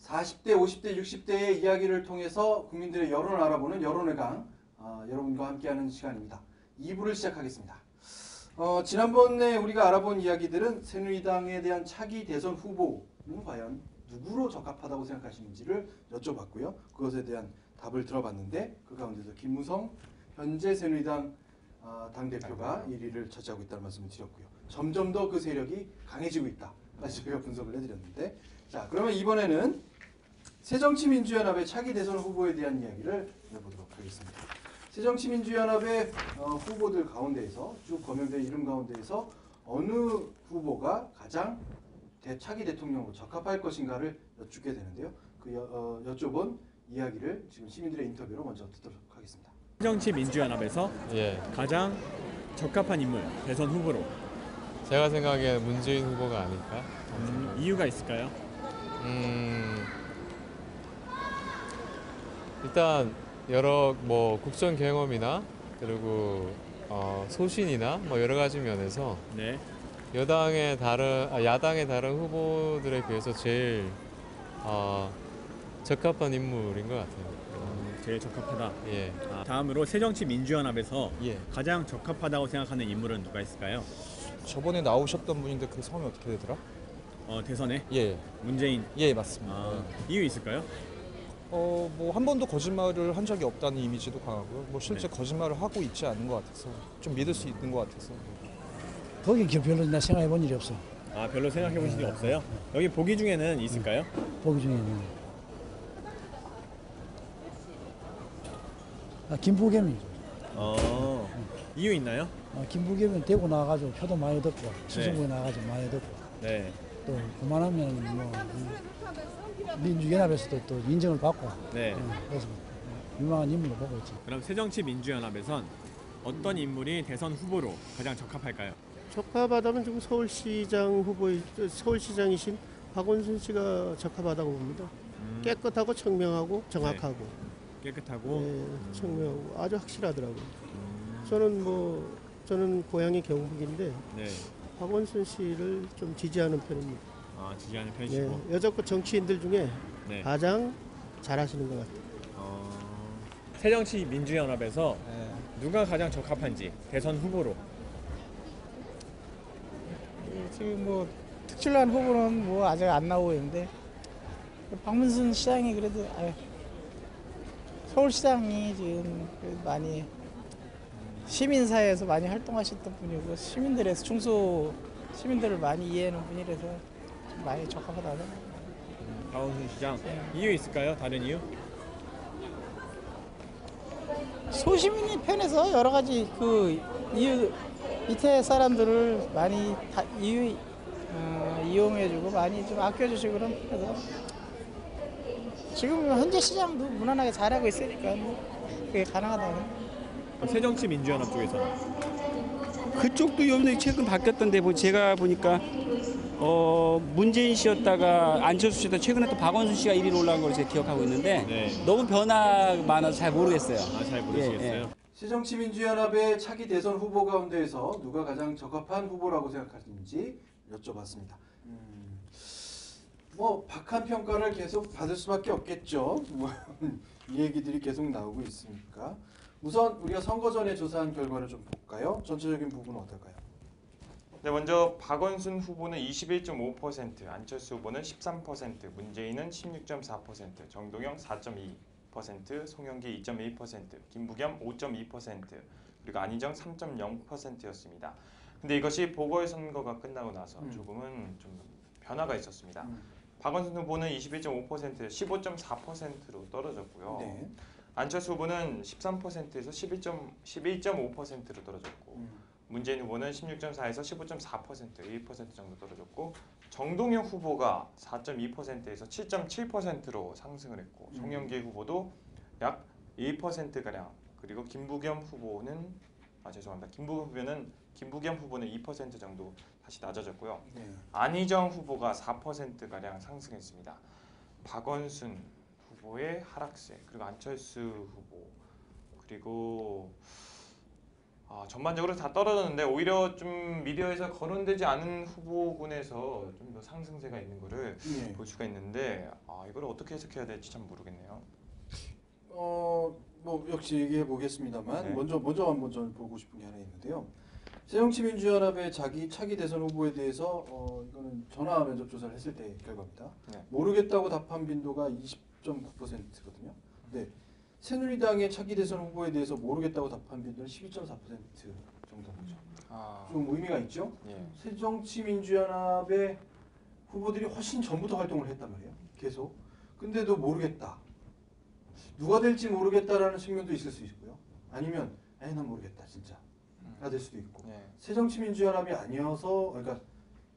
40대, 50대, 60대의 이야기를 통해서 국민들의 여론을 알아보는 여론의 강, 여러분과 함께하는 시간입니다. 2부를 시작하겠습니다. 지난번에 우리가 알아본 이야기들은 새누리당에 대한 차기 대선 후보는 과연 누구로 적합하다고 생각하시는지를 여쭤봤고요. 그것에 대한 답을 들어봤는데 그 가운데서 김무성 현재 새누리당 당대표가 1위를 차지하고 있다는 말씀을 드렸고요. 점점 더 그 세력이 강해지고 있다까지 저희가 분석을 해드렸는데, 자, 그러면 이번에는 새정치민주연합의 차기 대선 후보에 대한 이야기를 해보도록 하겠습니다. 새정치민주연합의 후보들 가운데에서 쭉 거명된 이름 가운데에서 어느 후보가 가장 차기 대통령으로 적합할 것인가를 여쭙게 되는데요. 여쭤본 이야기를 지금 시민들의 인터뷰로 먼저 듣도록 하겠습니다. 새정치민주연합에서 가장 적합한 인물, 대선 후보로 제가 생각하기에는 문재인 후보가 아닐까? 이유가 있을까요? 일단 여러 국정 경험이나 그리고 소신이나 여러 가지 면에서 네. 야당의 다른 후보들에 비해서 제일 적합한 인물인 것 같아요. 제일 적합하다. 예. 다음으로 새정치민주연합에서 예. 가장 적합하다고 생각하는 인물은 누가 있을까요? 저번에 나오셨던 분인데 그 성이 어떻게 되더라? 대선에 예, 문재인. 예 맞습니다. 이유 있을까요? 한 번도 거짓말을 한 적이 없다는 이미지도 강하고요. 실제 네. 거짓말을 하고 있지 않은 것 같아서 좀 믿을 수 있는 것 같아서. 거기 별로 나 생각해 본 일이 없어. 별로 생각해 보신 적 없어요? 여기 보기 중에는 있을까요? 보기 중에는 김부겸이. 이유 있나요? 김부겸은 대구 나와가지고 표도 많이 듣고 수성구에 나와가지고 많이 듣고 네. 또 그만하면 민주연합에서도 또 인정을 받고. 네. 그래서 유명한 인물로 보고 있지. 그럼 새정치민주연합에선 어떤 인물이 대선 후보로 가장 적합할까요? 적합하다면 지금 서울시장이신 박원순 씨가 적합하다고 봅니다. 깨끗하고 청명하고 정확하고. 깨끗하고. 네, 청명하고 아주 확실하더라고요. 저는 고향이 경북인데 네. 박원순 씨를 좀 지지하는 편입니다. 지지하는 편이시고. 네, 여자권 정치인들 중에 네. 가장 잘하시는 것 같아요. 새정치민주연합에서 누가 가장 적합한지 대선 후보로. 지금 특출난 후보는 아직 안 나오고 있는데 박문순 시장이 그래도 서울시장이 지금 많이 시민사회에서 많이 활동하셨던 분이고 시민들을 많이 이해하는 분이라서 좀 많이 적합하다고 생각합니다. 박원순 시장. 이유 있을까요? 다른 이유? 소시민이 편해서 여러 가지 이유 밑에 사람들을 많이 이용해주고 많이 좀 아껴주시고 그런 편에서 지금 현재 시장도 무난하게 잘하고 있으니까 그게 가능하다고 생각합니다. 새정치민주연합 쪽에서는 그쪽도 요즘에 최근 바뀌었던데 제가 보니까 문재인 씨였다가 안철수 씨였다가 최근에 또 박원순 씨가 1위로 올라간 걸 제가 기억하고 있는데 네. 너무 변화 많아서 잘 모르겠어요. 잘 모르시겠어요? 예. 새정치민주연합의 차기 대선 후보 가운데에서 누가 가장 적합한 후보라고 생각하시는지 여쭤봤습니다. 박한 평가를 계속 받을 수밖에 없겠죠. 이 얘기들이 계속 나오고 있으니까. 우선 우리가 선거 전에 조사한 결과를 좀 볼까요? 전체적인 부분은 어떨까요? 네, 먼저 박원순 후보는 21.5%, 안철수 후보는 13%, 문재인은 16.4%, 정동영 4.2%, 송영기 2.1%, 김부겸 5.2%, 그리고 안희정 3.0%였습니다. 근데 이것이 보궐선거가 끝나고 나서 조금은 좀 변화가 있었습니다. 박원순 후보는 21.5%, 15.4%로 떨어졌고요. 네. 안철수 후보는 13%에서 11.5%로 떨어졌고 문재인 후보는 16.4에서 15.4%, 1% 정도 떨어졌고 정동영 후보가 4.2%에서 7.7%로 상승을 했고 송영길 후보도 약 1%가량 그리고 김부겸 후보는 김부겸 후보는 2% 정도 다시 낮아졌고요. 네. 안희정 후보가 4%가량 상승했습니다. 박원순 후보의 하락세, 그리고 안철수 후보, 그리고 전반적으로 다 떨어졌는데 오히려 좀 미디어에서 거론되지 않은 후보군에서 좀 더 상승세가 있는 거를 예. 볼 수가 있는데 이걸 어떻게 해석해야 될지 참 모르겠네요. 뭐 역시 얘기해 보겠습니다만 네. 먼저 한번 좀 보고 싶은 게 하나 있는데요. 새정치민주연합의 차기 대선 후보에 대해서 이거는 전화 면접 조사를 했을 때 결과입니다. 네. 모르겠다고 답한 빈도가 20.9%거든요. 네. 새누리당의 차기 대선 후보에 대해서 모르겠다고 답한 빈도는 12.4% 정도인 거죠. 좀 의미가 있죠. 예. 새정치민주연합의 후보들이 훨씬 전부터 활동을 했단 말이에요. 계속. 근데도 모르겠다. 누가 될지 모르겠다라는 측면도 있을 수 있고요. 아니면 난 모르겠다 진짜. 가 될 수도 있고. 예. 새정치민주연합이 아니어서 그러니까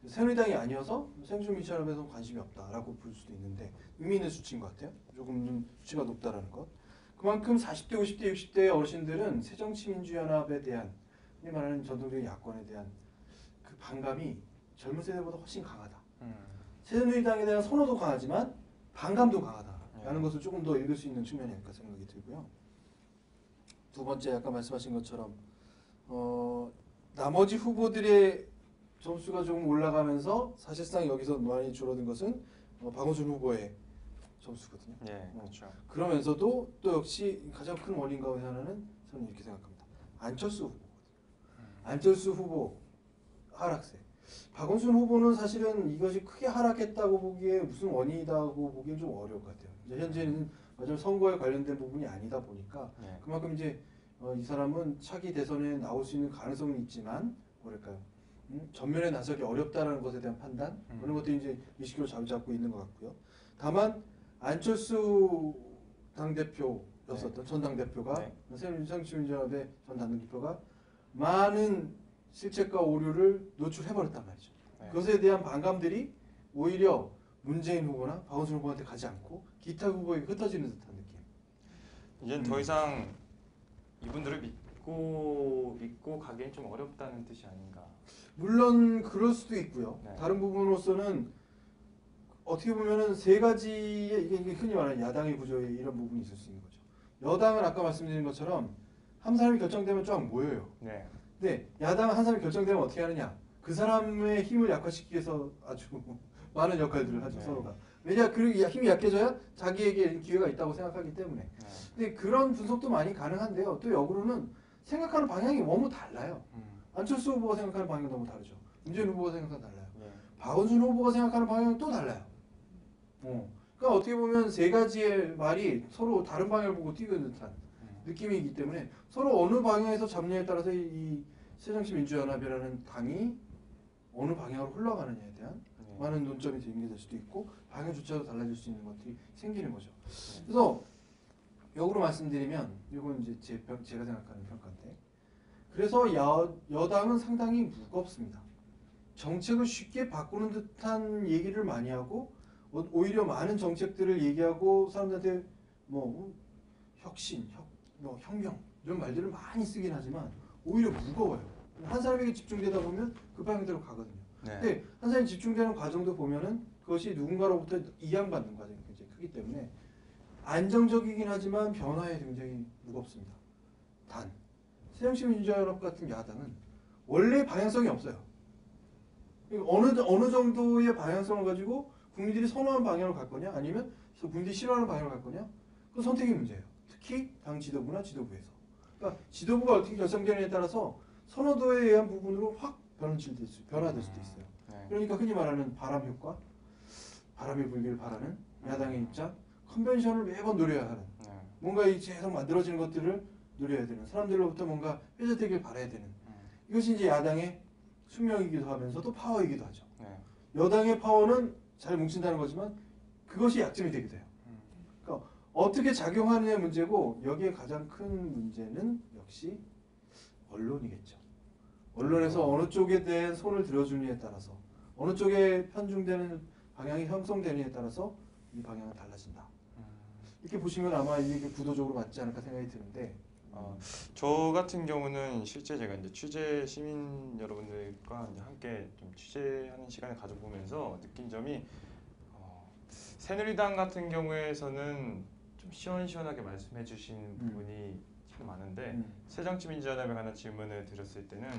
새누리당이 아니어서 새정치민주연합에서 관심이 없다라고 볼 수도 있는데 의미 있는 수치인 것 같아요. 조금 수치가 높다라는 것. 그만큼 40대, 50대, 60대의 어르신들은 새정치민주연합에 대한 흔히 말하는 전통적인 야권에 대한 그 반감이 젊은 세대보다 훨씬 강하다. 새누리당에 대한 선호도 강하지만 반감도 강하다라는 것을 조금 더 읽을 수 있는 측면이 아닐까 생각이 들고요. 두 번째 아까 말씀하신 것처럼 나머지 후보들의 점수가 조금 올라가면서 사실상 여기서 많이 줄어든 것은 박원순 후보의 점수거든요. 예, 그렇죠. 그러면서도 또 역시 가장 큰 원인 가운데 하나는 저는 이렇게 생각합니다. 안철수 후보거든요. 안철수 후보 하락세. 박원순 후보는 사실은 이것이 크게 하락했다고 보기에 무슨 원인이다고 보기엔 좀 어려울 것 같아요. 이제 현재는 맞아요 선거에 관련된 부분이 아니다 보니까 예. 그만큼 이제 이 사람은 차기 대선에 나올 수 있는 가능성은 있지만 뭐랄까요 전면에 나서기 어렵다라는 것에 대한 판단 그런 것들이 이제 의식으로 자리잡고 있는 것 같고요. 다만 안철수 당대표였었던 전 당대표가 새정치민주연합의 전 당대표가 많은 실책과 오류를 노출해버렸단 말이죠. 네. 그것에 대한 반감들이 오히려 문재인 후보나 박원순 후보한테 가지 않고 기타 후보에게 흩어지는 듯한 느낌. 이제는 더 이상 이분들을 믿고 가기엔 좀 어렵다는 뜻이 아닌가. 물론 그럴 수도 있고요. 네. 다른 부분으로서는 어떻게 보면은 세 가지의 이게 흔히 말하는 야당의 구조에 이런 부분이 있을 수 있는 거죠. 여당은 아까 말씀드린 것처럼 한 사람이 결정되면 쫙 모여요. 네. 근데 야당은 한 사람이 결정되면 어떻게 하느냐? 그 사람의 힘을 약화시키기 위해서 아주 많은 역할들을 하죠. 네. 서로가. 왜냐? 그리고 힘이 약해져야 자기에게 기회가 있다고 생각하기 때문에. 네. 근데 그런 분석도 많이 가능한데요. 또 역으로는 생각하는 방향이 너무 달라요. 안철수 후보가 생각하는 방향이 너무 다르죠. 문재인 후보가 생각하는 달라요. 네. 박원순 후보가 생각하는 방향은 또 달라요. 그러니까 어떻게 보면 세 가지의 말이 서로 다른 방향을 보고 뛰고 있는 듯한 느낌이기 때문에 서로 어느 방향에서 잡느냐에 따라서 이 새정치민주연합이라는 당이 어느 방향으로 흘러가느냐에 대한 많은 논점이 전개될 수도 있고 방향조차도 달라질 수 있는 것들이 생기는 거죠. 그래서 역으로 말씀드리면 이건 이제 제가 생각하는 평가인데 그래서 여당은 상당히 무겁습니다. 정책을 쉽게 바꾸는 듯한 얘기를 많이 하고 오히려 많은 정책들을 얘기하고 사람들한테 뭐 혁신, 혁명 이런 말들을 많이 쓰긴 하지만 오히려 무거워요. 한 사람에게 집중되다 보면 그 방향대로 가거든요. 네. 근데 한 사람이 집중되는 과정도 보면은 그것이 누군가로부터 이양받는 과정이 굉장히 크기 때문에 안정적이긴 하지만 변화에 굉장히 무겁습니다. 단 새정치민주연합 같은 야당은 원래 방향성이 없어요. 어느 정도의 방향성을 가지고 국민들이 선호하는 방향으로 갈 거냐 아니면 국민들이 싫어하는 방향으로 갈 거냐 그 선택의 문제예요. 특히 당 지도부나 지도부에서. 그러니까 지도부가 어떻게 결정되느냐에 따라서 선호도에 의한 부분으로 확 변화될 수도 있어요. 네. 그러니까 흔히 말하는 바람 효과, 바람이 불기를 바라는 야당의 입장, 컨벤션을 매번 노려야 하는 뭔가 이 계속 만들어지는 것들을 노려야 되는 사람들로부터 뭔가 뾰족하길 바라야 되는 이것이 이제 야당의 숙명이기도 하면서도 파워이기도 하죠. 네. 여당의 파워는 잘 뭉친다는 거지만 그것이 약점이 되기도 해요. 그러니까 어떻게 작용하느냐의 문제고 여기에 가장 큰 문제는 역시 언론이겠죠. 언론에서 어느 쪽에 대한 손을 들어주느냐에 따라서 어느 쪽에 편중되는 방향이 형성되느냐에 따라서 이 방향은 달라진다. 이렇게 보시면 아마 이게 구도적으로 맞지 않을까 생각이 드는데 저 같은 경우는 실제 제가 이제 취재 시민 여러분들과 이제 함께 좀 취재하는 시간을 가져보면서 느낀 점이 새누리당 같은 경우에서는 좀 시원시원하게 말씀해주신 부분이 참 많은데 새정치민주연합에 관한 질문을 드렸을 때는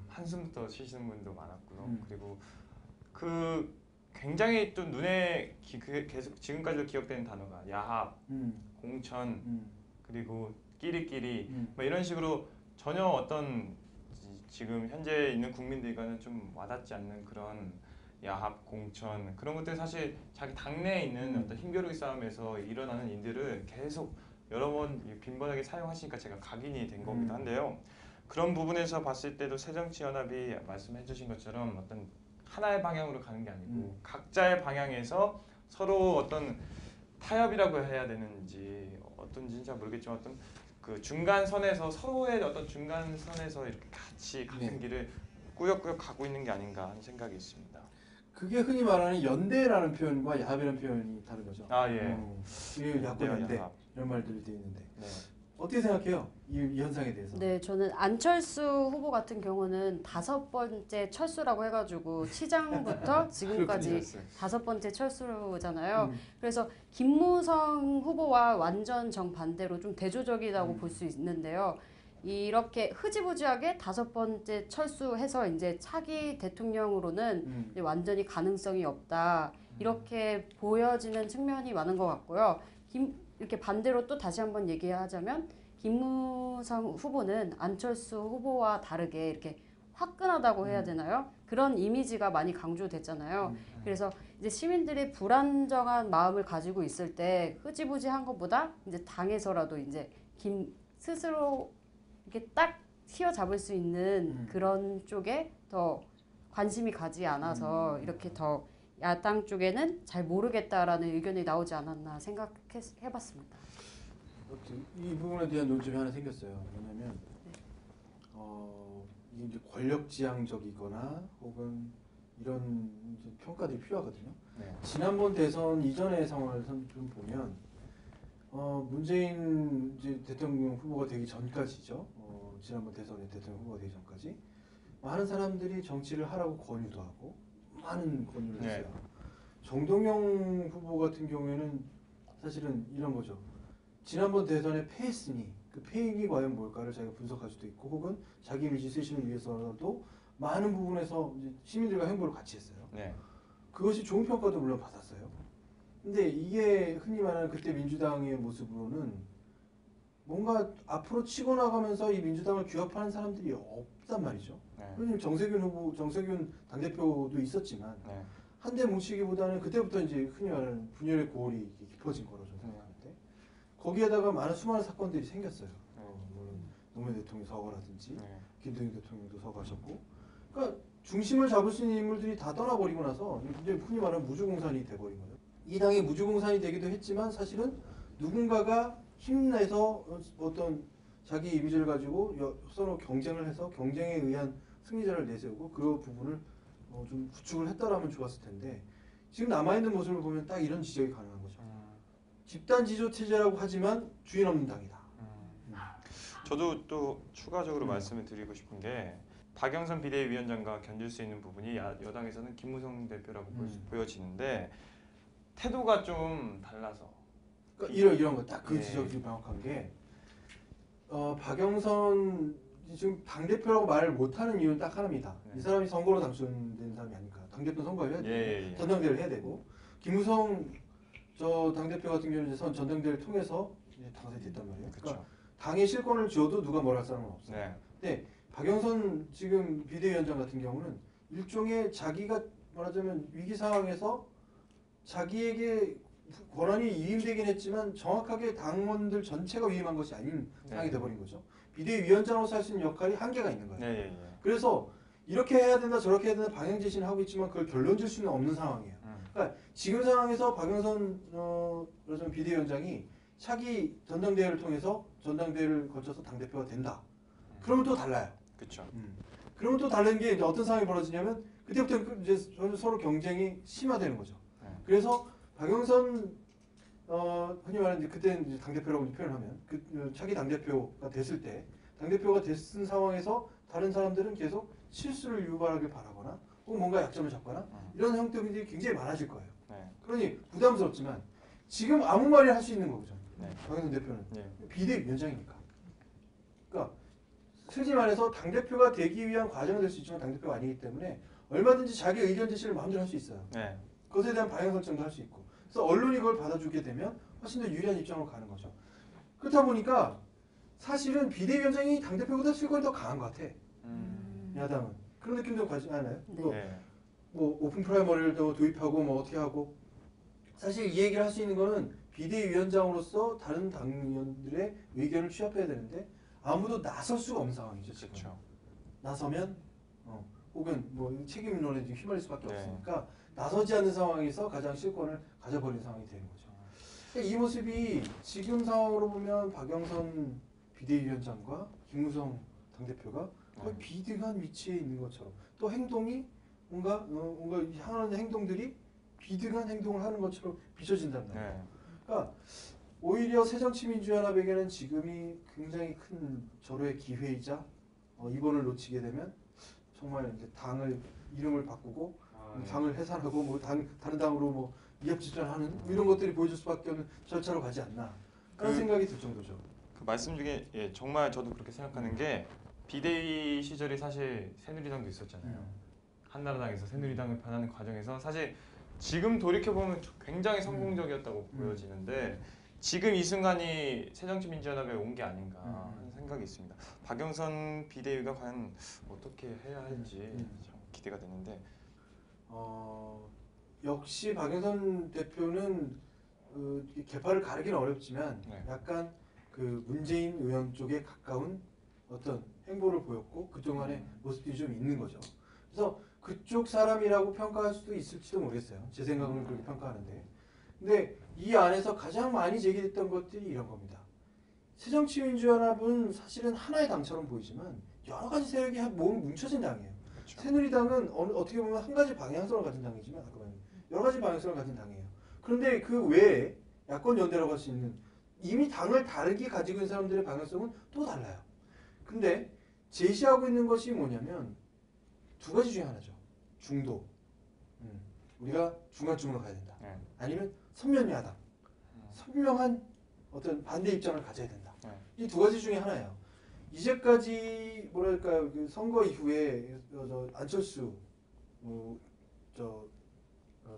한숨부터 쉬시는 분도 많았고요. 그리고 그 굉장히 또 눈에 계속 지금까지도 기억되는 단어가 야합, 공천, 그리고 끼리끼리 뭐 이런 식으로 전혀 어떤 지금 현재 있는 국민들과는 좀 와닿지 않는 그런 야합, 공천 그런 것들 사실 자기 당내에 있는 어떤 힘겨루기 싸움에서 일어나는 일들을 계속 여러 번 빈번하게 사용하시니까 제가 각인이 된 거기도 한데요. 그런 부분에서 봤을 때도 새정치연합이 말씀해 주신 것처럼 어떤 하나의 방향으로 가는 게 아니고 각자의 방향에서 서로 어떤 타협이라고 해야 되는지 어떤지는 잘 모르겠지만 어떤 그 중간선에서 서로의 어떤 중간선에서 이렇게 같이 같은 길을 꾸역꾸역 가고 있는 게 아닌가 하는 생각이 있습니다. 그게 흔히 말하는 연대라는 표현과 야합이라는 표현이 다른 거죠. 아 예. 이게 야권 연대 야합. 이런 말들이 돼 있는데 네. 어떻게 생각해요? 이 현상에 대해서? 네, 저는 안철수 후보 같은 경우는 5번째 철수라고 해가지고 시장부터 지금까지 5번째 철수잖아요. 그래서 김무성 후보와 완전 정반대로 좀 대조적이라고 볼 수 있는데요. 이렇게 흐지부지하게 5번째 철수해서 이제 차기 대통령으로는 이제 완전히 가능성이 없다. 이렇게 보여지는 측면이 많은 것 같고요. 이렇게 반대로 또 다시 한번 얘기하자면 김무성 후보는 안철수 후보와 다르게 이렇게 화끈하다고 해야 되나요? 그런 이미지가 많이 강조됐잖아요. 그래서 이제 시민들이 불안정한 마음을 가지고 있을 때 흐지부지한 것보다 이제 당에서라도 이제 스스로 이렇게 딱 휘어잡을 수 있는 그런 쪽에 더 관심이 가지 않아서 이렇게 더 야당 쪽에는 잘 모르겠다라는 의견이 나오지 않았나 생각해봤습니다. 이 부분에 대한 논점이 하나 생겼어요. 뭐냐면 이게 이제 권력지향적이거나 혹은 이런 이제 평가들이 필요하거든요. 네. 지난번 대선 이전의 상황을 좀 보면 문재인 이제 대통령 후보가 되기 전까지죠. 지난번 대선의 대통령 후보가 되기 전까지 많은 사람들이 정치를 하라고 권유도 하고 많은 권유를 했어요. 정동영 후보 같은 경우에는 사실은 이런 거죠. 지난번 대선에 패했으니 그 패인이 과연 뭘까를 자기가 분석할 수도 있고 혹은 자기 이미지 쇄신을 위해서라도 많은 부분에서 이제 시민들과 행보를 같이 했어요. 네. 그것이 좋은 평가도 물론 받았어요. 근데 이게 흔히 말하는 그때 민주당의 모습으로는 뭔가 앞으로 치고 나가면서 이 민주당을 규합하는 사람들이 없단 말이죠. 왜냐면 정세균 당대표도 있었지만 네. 한데 뭉치기보다는 그때부터 이제 흔히 말하는 분열의 고울이 깊어진 거로 저는 생각하는데 거기에다가 수많은 사건들이 생겼어요. 물론 노무현 대통령 서거라든지 김대중 대통령도 서거하셨고, 그러니까 중심을 잡을 수 있는 인물들이 다 떠나버리고 나서 이제 흔히 말하는 무주공산이 돼버린 거예요. 이 당이 무주공산이 되기도 했지만 사실은 누군가가 힘내서 어떤 자기 이미지를 가지고 서로 경쟁을 해서 경쟁에 의한 승리자를 내세우고 그 부분을 좀 구축을 했다라면 좋았을 텐데 지금 남아있는 모습을 보면 딱 이런 지적이 가능한 거죠. 집단 지조 체제라고 하지만 주인 없는 당이다. 저도 또 추가적으로 말씀을 드리고 싶은 게 박영선 비대위원장과 견줄 수 있는 부분이 여당에서는 김무성 대표라고 보여지는데 태도가 좀 달라서 그러니까 이런 거 딱 그 지적이 명확한 게 박영선 지금 당대표라고 말을 못하는 이유는 딱 하나입니다. 이 사람이 선거로 당선된 사람이 아니까 당대표 선거를 해야 되고 전당대회를 해야 되고 김무성 저 당대표 같은 경우는 이제 전당대회를 통해서 이제 당선이 됐단 말이에요. 그러니까 당의 실권을 쥐어도 누가 뭘 할 사람은 없어요. 근데 박영선 지금 비대위원장 같은 경우는 일종의 자기가 말하자면 위기 상황에서 자기에게 권한이 위임되긴 했지만 정확하게 당원들 전체가 위임한 것이 아닌 상황이 돼버린 거죠. 비대위원장으로서 할 수 있는 역할이 한계가 있는 거예요. 그래서 이렇게 해야 된다 저렇게 해야 된다 방향 제시는 하고 있지만 그걸 결론 질 수는 없는 상황이에요. 그러니까 지금 상황에서 박영선 비대위원장이 차기 전당대회를 통해서 전당대회를 거쳐서 당대표가 된다. 그러면 또 달라요. 그렇죠. 그러면 또 다른 게 이제 어떤 상황이 벌어지냐면 그때부터 이제 서로 경쟁이 심화되는 거죠. 그래서 박영선 흔히 말하는 그때는 이제 당대표라고 표현하면 차기 당대표가 됐을 때 당대표가 됐은 상황에서 다른 사람들은 계속 실수를 유발하길 바라거나 혹은 뭔가 약점을 잡거나 이런 형태들이 굉장히 많아질 거예요. 그러니 부담스럽지만 지금 아무 말이나 할 수 있는 거죠. 박영선 대표는 비대위원장이니까. 그러니까 솔직히 말해서 당대표가 되기 위한 과정은 될 수 있지만 당대표가 아니기 때문에 얼마든지 자기 의견 제시를 마음대로 할 수 있어요. 네. 그것에 대한 방향 설정도 할 수 있고. 그래서 언론이 그걸 받아주게 되면 훨씬 더 유리한 입장으로 가는 거죠. 그렇다 보니까 사실은 비대위원장이 당대표보다 실권이 더 강한 것 같아. 야당은. 그런 느낌도 가지 않아요? 네. 네. 뭐 오픈 프라이머리를 더 도입하고 뭐 어떻게 하고 사실 이 얘기를 할 수 있는 거는 비대위원장으로서 다른 당원들의 의견을 취합해야 되는데 아무도 나설 수가 없는 상황이죠. 지금. 그렇죠. 나서면 혹은 뭐 책임론에 휘말릴 수밖에 네. 없으니까 나서지 않는 상황에서 가장 실권을 가져버리는 상황이 되는 거죠. 이 모습이 지금 상황으로 보면 박영선 비대위원장과 김무성 당대표가 거의 비등한 위치에 있는 것처럼 또 행동이 뭔가 향하는 행동들이 비등한 행동을 하는 것처럼 비춰진단 말이에요. 네. 그러니까 오히려 새정치민주연합에게는 지금이 굉장히 큰 절호의 기회이자 이번을 놓치게 되면 정말 이제 당을 이름을 바꾸고 당을 해산하고 뭐 다른 당으로 뭐 이합집산하는 이런 것들이 보여줄 수밖에 없는 절차로 가지 않나 그런 생각이 들 정도죠. 그 말씀 중에 예, 정말 저도 그렇게 생각하는 게 비대위 시절이 사실 새누리당도 있었잖아요. 한나라당에서 새누리당을 변하는 과정에서 사실 지금 돌이켜 보면 굉장히 성공적이었다고 보여지는데 지금 이 순간이 새정치민주연합에 온 게 아닌가 하는 생각이 있습니다. 박영선 비대위가 과연 어떻게 해야 할지 참 기대가 되는데 역시 박영선 대표는 개파를 가르기는 어렵지만 네. 약간 그 문재인 의원 쪽에 가까운 어떤 행보를 보였고 그동안의 모습들이 좀 있는 거죠. 그래서 그쪽 사람이라고 평가할 수도 있을지도 모르겠어요. 제 생각은 그렇게 평가하는데. 근데 이 안에서 가장 많이 제기됐던 것들이 이런 겁니다. 새정치민주연합은 사실은 하나의 당처럼 보이지만 여러 가지 세력이 모은 뭉쳐진 당이에요. 그렇죠. 새누리당은 어떻게 보면 한 가지 방향성을 가진 당이지만 아까 말한 여러 가지 방향성을 가진 당이에요. 그런데 그 외에 야권 연대라고 할 수 있는 이미 당을 다르게 가지고 있는 사람들의 방향성은 또 달라요. 근데 제시하고 있는 것이 뭐냐면 두 가지 중에 하나죠. 중도. 우리가 중간쯤으로 가야 된다. 네. 아니면 선면 야당. 선명한 어떤 반대 입장을 가져야 된다. 네. 이 두 가지 중에 하나예요. 이제까지 뭐랄까요, 그 선거 이후에 안철수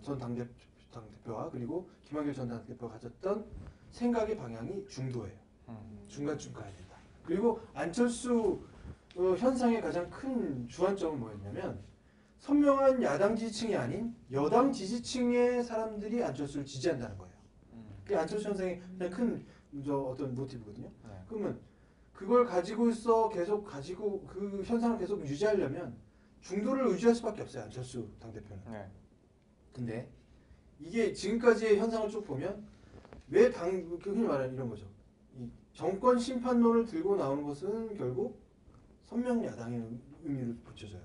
전 당대표와 그리고 김한길 전 당대표가 가졌던 생각의 방향이 중도예요. 중간쯤 가야 된다. 그리고 안철수 현상의 가장 큰 주안점은 뭐였냐면 선명한 야당 지지층이 아닌 여당 지지층의 사람들이 안철수를 지지한다는 거예요. 그게 안철수 현상의 가장 큰 어떤 모티브거든요. 네. 그러면 그걸 가지고서 계속 가지고 그 현상을 계속 유지하려면 중도를 유지할 수밖에 없어요. 안철수 당대표는. 네. 근데 이게 지금까지의 현상을 쭉 보면 왜 흔히 말하는 이런 거죠. 이 정권 심판론을 들고 나오는 것은 결국 선명 야당의 의미를 붙여줘요.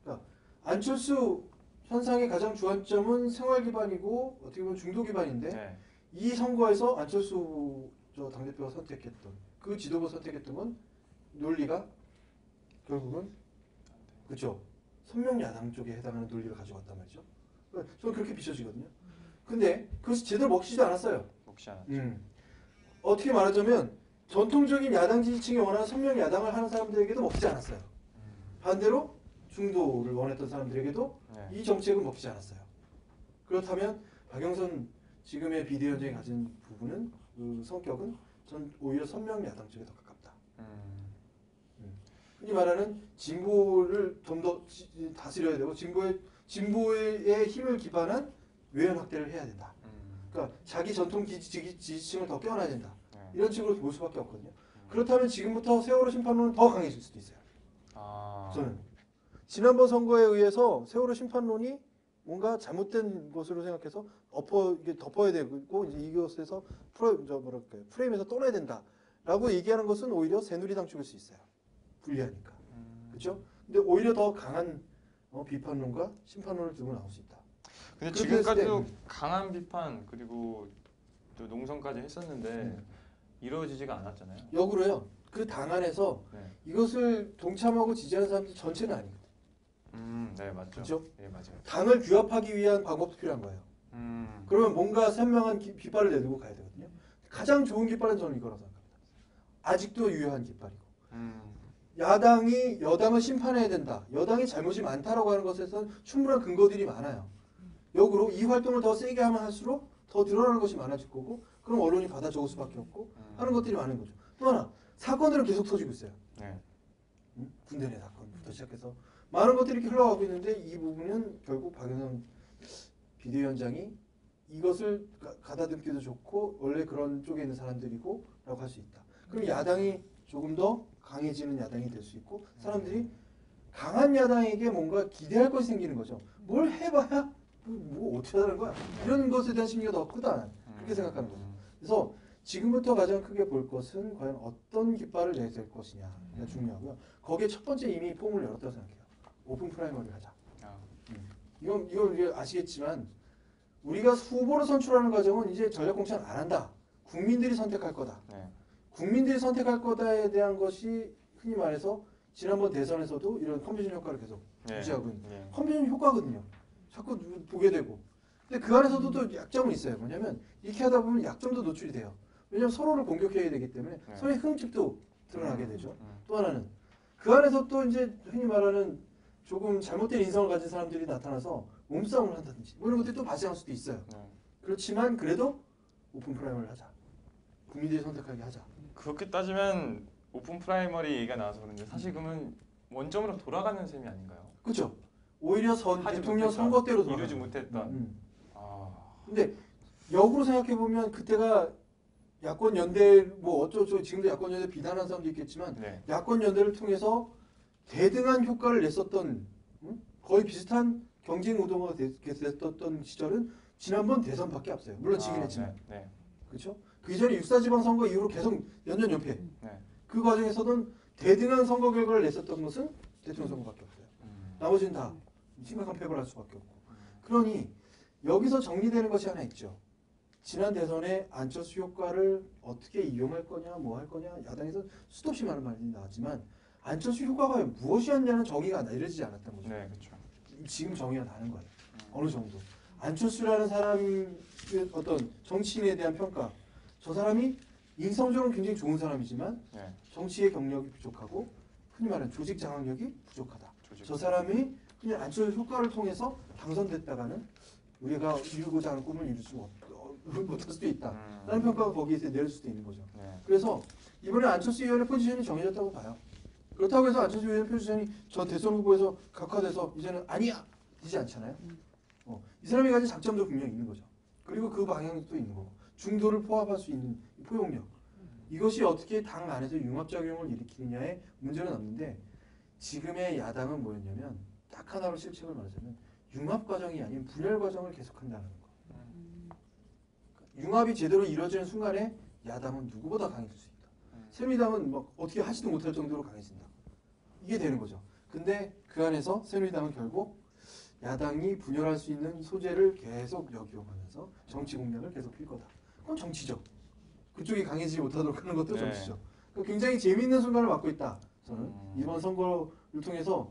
그러니까 안철수 현상의 가장 주안점은 생활 기반이고 어떻게 보면 중도 기반인데 네. 이 선거에서 안철수 당대표가 선택했던 그 지도부 선택했던 건 논리가 결국은 그렇죠. 선명 야당 쪽에 해당하는 논리를 가져갔단 말이죠. 그러니까 저는 그렇게 비춰지거든요. 근데 그것이 제대로 먹히지도 않았어요. 먹지 않았죠. 어떻게 말하자면 전통적인 야당 지지층이 원하는 선명 야당을 하는 사람들에게도 먹히지 않았어요. 반대로 중도를 원했던 사람들에게도 네. 이 정책은 먹히지 않았어요. 그렇다면 박영선 지금의 비대위원장이 가진 부분은 그 성격은 전 오히려 선명 야당 쪽에 더 가깝다. 흔히 말하는 진보를 좀 더 다스려야 되고 진보의 힘을 기반한 외연 확대를 해야 된다. 그러니까 자기 전통 지지층을 더 껴안아야 된다. 네. 이런 식으로 볼 수밖에 없거든요. 그렇다면 지금부터 세월호 심판론은 더 강해질 수도 있어요. 저는 지난번 선거에 의해서 세월호 심판론이 뭔가 잘못된 것으로 생각해서 덮어야 되고 이제 이것에서 프레임에서 떠나야 된다라고 얘기하는 것은 오히려 새누리당 쪽일 수 있어요. 불리하니까. 그렇죠? 근데 오히려 더 강한 비판론과 심판론을 들고 나올 수 있다. 근데 그렇게 했을 지금까지도 강한 비판 그리고 또 농성까지 했었는데 이루어지지가 않았잖아요. 역으로요. 그 당 안에서 네. 이것을 동참하고 지지하는 사람들 전체는 아니거든요. 네 맞죠. 그렇죠? 네 맞아요. 당을 규합하기 위한 방법도 필요한 거예요. 그러면 뭔가 선명한 깃발을 내두고 가야 되거든요. 가장 좋은 깃발은 저는 이거라고 생각합니다. 아직도 유효한 깃발이고 야당이 여당을 심판해야 된다. 여당이 잘못이 많다라고 하는 것에선 충분한 근거들이 많아요. 역으로 이 활동을 더 세게 하면 할수록 더 드러나는 것이 많아질 거고 그럼 언론이 받아 적을 수밖에 없고 하는 것들이 많은 거죠. 또 하나 사건들은 계속 터지고 있어요. 군대 내 사건부터 시작해서 많은 것들이 이렇게 흘러가고 있는데 이 부분은 결국 박영선 비대위원장이 이것을 가다듬기도 좋고 원래 그런 쪽에 있는 사람들이고 라고 할 수 있다. 그럼 야당이 조금 더 강해지는 야당이 될 수 있고 사람들이 강한 야당에게 뭔가 기대할 것이 생기는 거죠. 뭘 해봐야 뭐 어떻게 하는 거야. 이런 것에 대한 심리가 더 크다. 그렇게 생각하는 거죠. 그래서 지금부터 가장 크게 볼 것은 과연 어떤 깃발을 내실 것이냐가 중요하고요. 거기에 첫 번째 이미 폼을 열었다고 생각해요. 오픈 프라이머리를 하자. 이건 우리가 아시겠지만 우리가 후보를 선출하는 과정은 이제 전략공천 안 한다. 국민들이 선택할 거다. 국민들이 선택할 거다에 대한 것이 흔히 말해서 지난번 대선에서도 이런 컨벤션 효과를 계속 유지하고 있는 컨벤션 효과거든요. 자꾸 보게 되고. 근데 그 안에서도 또 약점은 있어요. 뭐냐면 이렇게 하다 보면 약점도 노출이 돼요. 왜냐하면 서로를 공격해야 되기 때문에 서로의 흠집도 드러나게 되죠. 또 하나는 그 안에서 또 이제 흔히 말하는 조금 잘못된 인성을 가진 사람들이 나타나서 몸싸움을 한다든지 뭐 이런 것들이 또 발생할 수도 있어요. 그렇지만 그래도 오픈 프라이머리를 하자. 국민들이 선택하게 하자. 그렇게 따지면 오픈 프라이머리 얘기가 나와서 그런데 사실 그러면 원점으로 돌아가는 셈이 아닌가요? 그렇죠. 오히려 대통령 선거때로 이루지 못했던. 근데 역으로 생각해 보면 그때가 야권 연대 뭐 어쩌고 지금도 야권 연대 비난하는 사람도 있겠지만 야권 연대를 통해서 대등한 효과를 냈었던 거의 비슷한 경쟁 우동화가 됐었던 시절은 지난번 대선밖에 없어요. 물론 지긴 했지만. 그렇죠? 그 이전에 육사지방선거 이후로 계속 연전연패. 그 과정에서는 대등한 선거 결과를 냈었던 것은 대통령 선거밖에 없어요. 나머지는 다 심각한 패배를 할 수밖에 없고. 그러니 여기서 정리되는 것이 하나 있죠. 지난 대선에 안철수 효과를 어떻게 이용할 거냐, 뭐 할 거냐, 야당에서 수도 없이 많은 말이 나왔지만 안철수 효과가 무엇이었냐는 정의가 내려지지 않았던 거죠. 그렇죠. 지금 정의가 나는 거예요. 어느 정도. 안철수라는 사람의 어떤 정치인에 대한 평가. 저 사람이 인성적으로 굉장히 좋은 사람이지만 정치의 경력이 부족하고 흔히 말하는 조직 장악력이 부족하다. 저 사람이 그냥 안철수 효과를 통해서 당선됐다가는 우리가 이루고자 하는 꿈을 이룰 수 못할 수도 있다. 라는 평가가 거기에서 내릴 수도 있는 거죠. 그래서 이번에 안철수 의원의 포지션이 정해졌다고 봐요. 그렇다고 해서 안철수 의원의 포지션이 저 대선 후보에서 각화돼서 이제는 아니야! 되지 않잖아요. 이 사람이 가진 장점도 분명히 있는 거죠. 그리고 그 방향도 있는 거고. 중도를 포함할 수 있는 포용력. 이것이 어떻게 당 안에서 융합작용을 일으키느냐에 문제는 없는데 지금의 야당은 뭐였냐면 딱 하나로 실책을 말하자면 융합 과정이 아닌 분열 과정을 계속한다는 거. 융합이 제대로 이루어지는 순간에 야당은 누구보다 강해질 수 있다. 새누리당은 뭐 어떻게 하지도 못할 정도로 강해진다. 이게 되는 거죠. 근데 그 안에서 새누리당은 결국 야당이 분열할 수 있는 소재를 계속 역이용하면서 정치 공략을 계속 필 거다. 그건 정치죠. 그쪽이 강해지지 못하도록 하는 것도 정치죠. 그러니까 굉장히 재미있는 순간을 맞고 있다. 저는 이번 선거를 통해서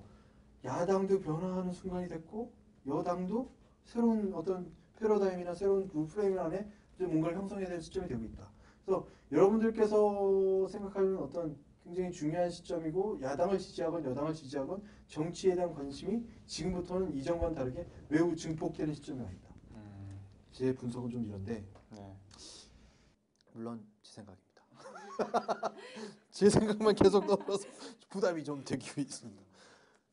야당도 변화하는 순간이 됐고 여당도 새로운 어떤 패러다임이나 새로운 프레임 안에 뭔가를 형성해야 될 시점이 되고 있다. 그래서 여러분들께서 생각하는 어떤 굉장히 중요한 시점이고 야당을 지지하건 여당을 지지하건 정치에 대한 관심이 지금부터는 이전과는 다르게 매우 증폭되는 시점이 와 있다. 제 분석은 좀 이런데 물론 제 생각입니다. 제 생각만 계속 떠들어서 부담이 좀 되고 있습니다.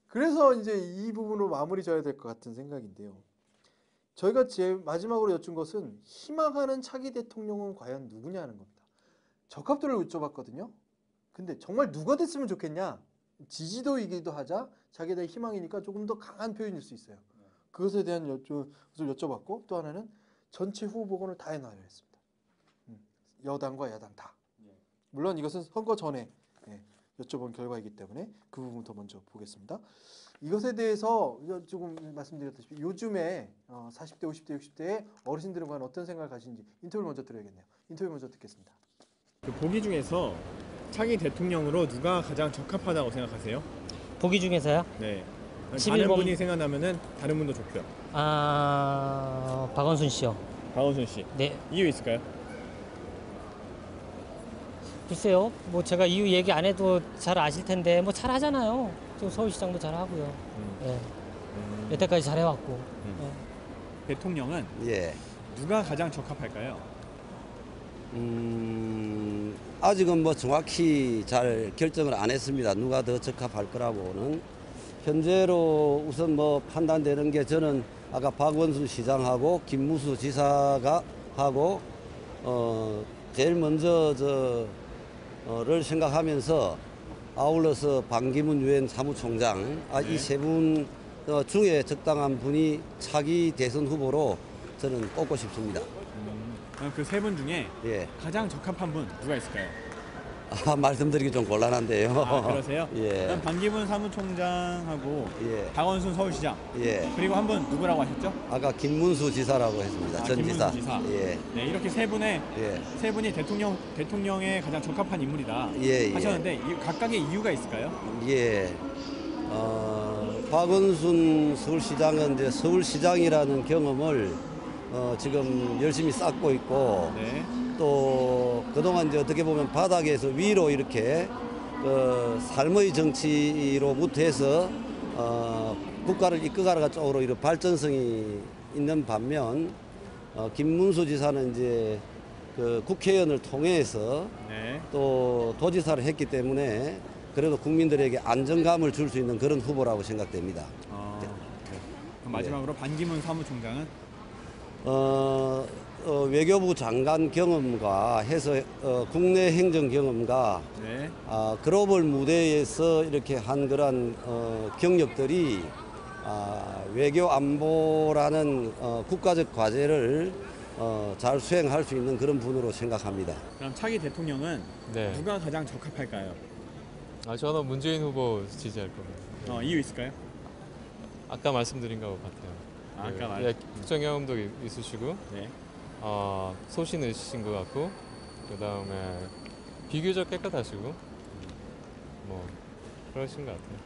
그래서 이제 이 부분으로 마무리 져야 될 것 같은 생각인데요. 저희가 제 마지막으로 여쭌 것은 희망하는 차기 대통령은 과연 누구냐는 겁니다. 적합도를 여쭤봤거든요. 근데 정말 누가 됐으면 좋겠냐? 지지도이기도 하자 자기에 대한 희망이니까 조금 더 강한 표현일 수 있어요. 그것에 대한 것을 여쭤봤고 또 하나는 전체 후보군을 다 해놔야 했습니다. 여당과 야당 다. 물론 이것은 선거 전에 여쭤본 결과이기 때문에 그 부분부터 먼저 보겠습니다. 이것에 대해서 조금 말씀드렸다시피 요즘에 40대, 50대, 60대의 어르신들은 과연 어떤 생각을 가지는지 인터뷰를 먼저 드려야겠네요. 인터뷰 먼저 듣겠습니다. 그 보기 중에서 차기 대통령으로 누가 가장 적합하다고 생각하세요? 보기 중에서요? 네. 11번... 다른 분이 생각나면은 다른 분도 좋고요. 박원순 씨요. 박원순 씨. 네. 이유 있을까요? 글쎄요. 뭐 제가 이유 얘기 안 해도 잘 아실 텐데 뭐 잘하잖아요. 또 서울시장도 잘하고요. 예. 여태까지 잘해왔고. 대통령은 예. 누가 가장 적합할까요? 아직은 뭐 정확히 잘 결정을 안 했습니다. 누가 더 적합할 거라고는. 현재로 우선 뭐 판단되는 게 저는 아까 박원순 시장하고 김무수 지사가 하고 제일 먼저 를 생각하면서 아울러서 반기문 유엔 사무총장 이 세 분 중에 적당한 분이 차기 대선 후보로 저는 꼽고 싶습니다. 그럼 그 세 분 중에 예. 가장 적합한 분 누가 있을까요? 말씀드리기 좀 곤란한데요. 그러세요? 예. 그럼 반기문 사무총장하고 예. 박원순 서울시장 예. 그리고 한 분 누구라고 하셨죠? 아까 김문수 지사라고 했습니다. 전 김문수 지사. 지사. 예. 네, 이렇게 세 분이 대통령에 가장 적합한 인물이다 예, 예. 하셨는데 각각의 이유가 있을까요? 예. 박원순 서울시장은 이제 서울시장이라는 경험을 지금 열심히 쌓고 있고 네. 또 그동안 이제 어떻게 보면 바닥에서 위로 이렇게 삶의 정치로부터 해서 국가를 이끌어가는 쪽으로 이런 발전성이 있는 반면 김문수 지사는 이제 그 국회의원을 통해서 네. 또 도지사를 했기 때문에 그래도 국민들에게 안정감을 줄 수 있는 그런 후보라고 생각됩니다. 네. 그럼 마지막으로 반기문 사무총장은 외교부 장관 경험과 해서 국내 행정 경험과 네. 글로벌 무대에서 이렇게 한 그런 경력들이 외교 안보라는 국가적 과제를 잘 수행할 수 있는 그런 분으로 생각합니다. 그럼 차기 대통령은 네. 누가 가장 적합할까요? 저는 문재인 후보 지지할 겁니다. 이유 있을까요? 아까 말씀드린 것 같아요. 아까 말. 예, 국정 경험도 있으시고, 네. 소신을 있으신 것 같고, 그 다음에 비교적 깨끗하시고, 뭐 그러신 것 같아요.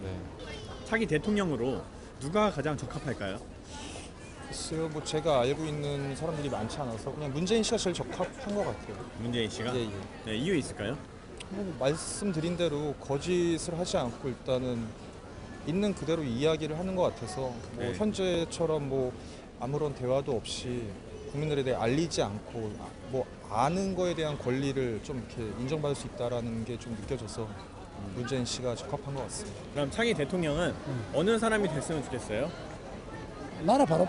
네. 차기 대통령으로 누가 가장 적합할까요? 글쎄요, 뭐 제가 알고 있는 사람들이 많지 않아서 그냥 문재인 씨가 제일 적합한 것 같아요. 문재인 씨가? 예, 예. 네, 이유 있을까요? 뭐 말씀드린 대로 거짓을 하지 않고 일단은 있는 그대로 이야기를 하는 것 같아서 뭐 네. 현재처럼 뭐 아무런 대화도 없이 국민들에 대해 알리지 않고 뭐 아는 거에 대한 권리를 좀 이렇게 인정받을 수 있다라는 게 좀 느껴져서 문재인 씨가 적합한 것 같습니다. 그럼 차기 대통령은 어느 사람이 됐으면 좋겠어요? 나라 바로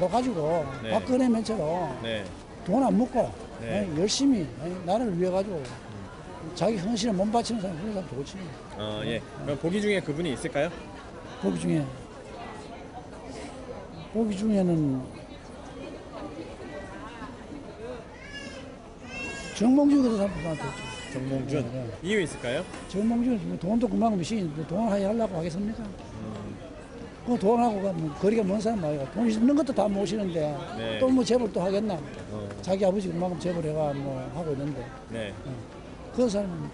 가지고 네. 박근혜 맨처럼 네. 돈 안 먹고 네. 열심히 나라를 위해 가지고 자기 헌신에 몸 바치는 사람 그런 사람 좋지. 예. 그럼 보기 중에 그분이 있을까요? 보기 중에는 정몽준 그런 사람 좋죠. 정몽준. 네. 이유 있을까요? 정몽준 돈도 그만큼 시키는데 돈 하려고 하겠습니까? 그 돈하고 뭐 거리가 먼 사람 말이야. 돈 있는 것도 다 모시는데 네. 또 뭐 재벌 또 하겠나? 자기 아버지 그만큼 재벌 해가 뭐 하고 있는데 네. 그 사람은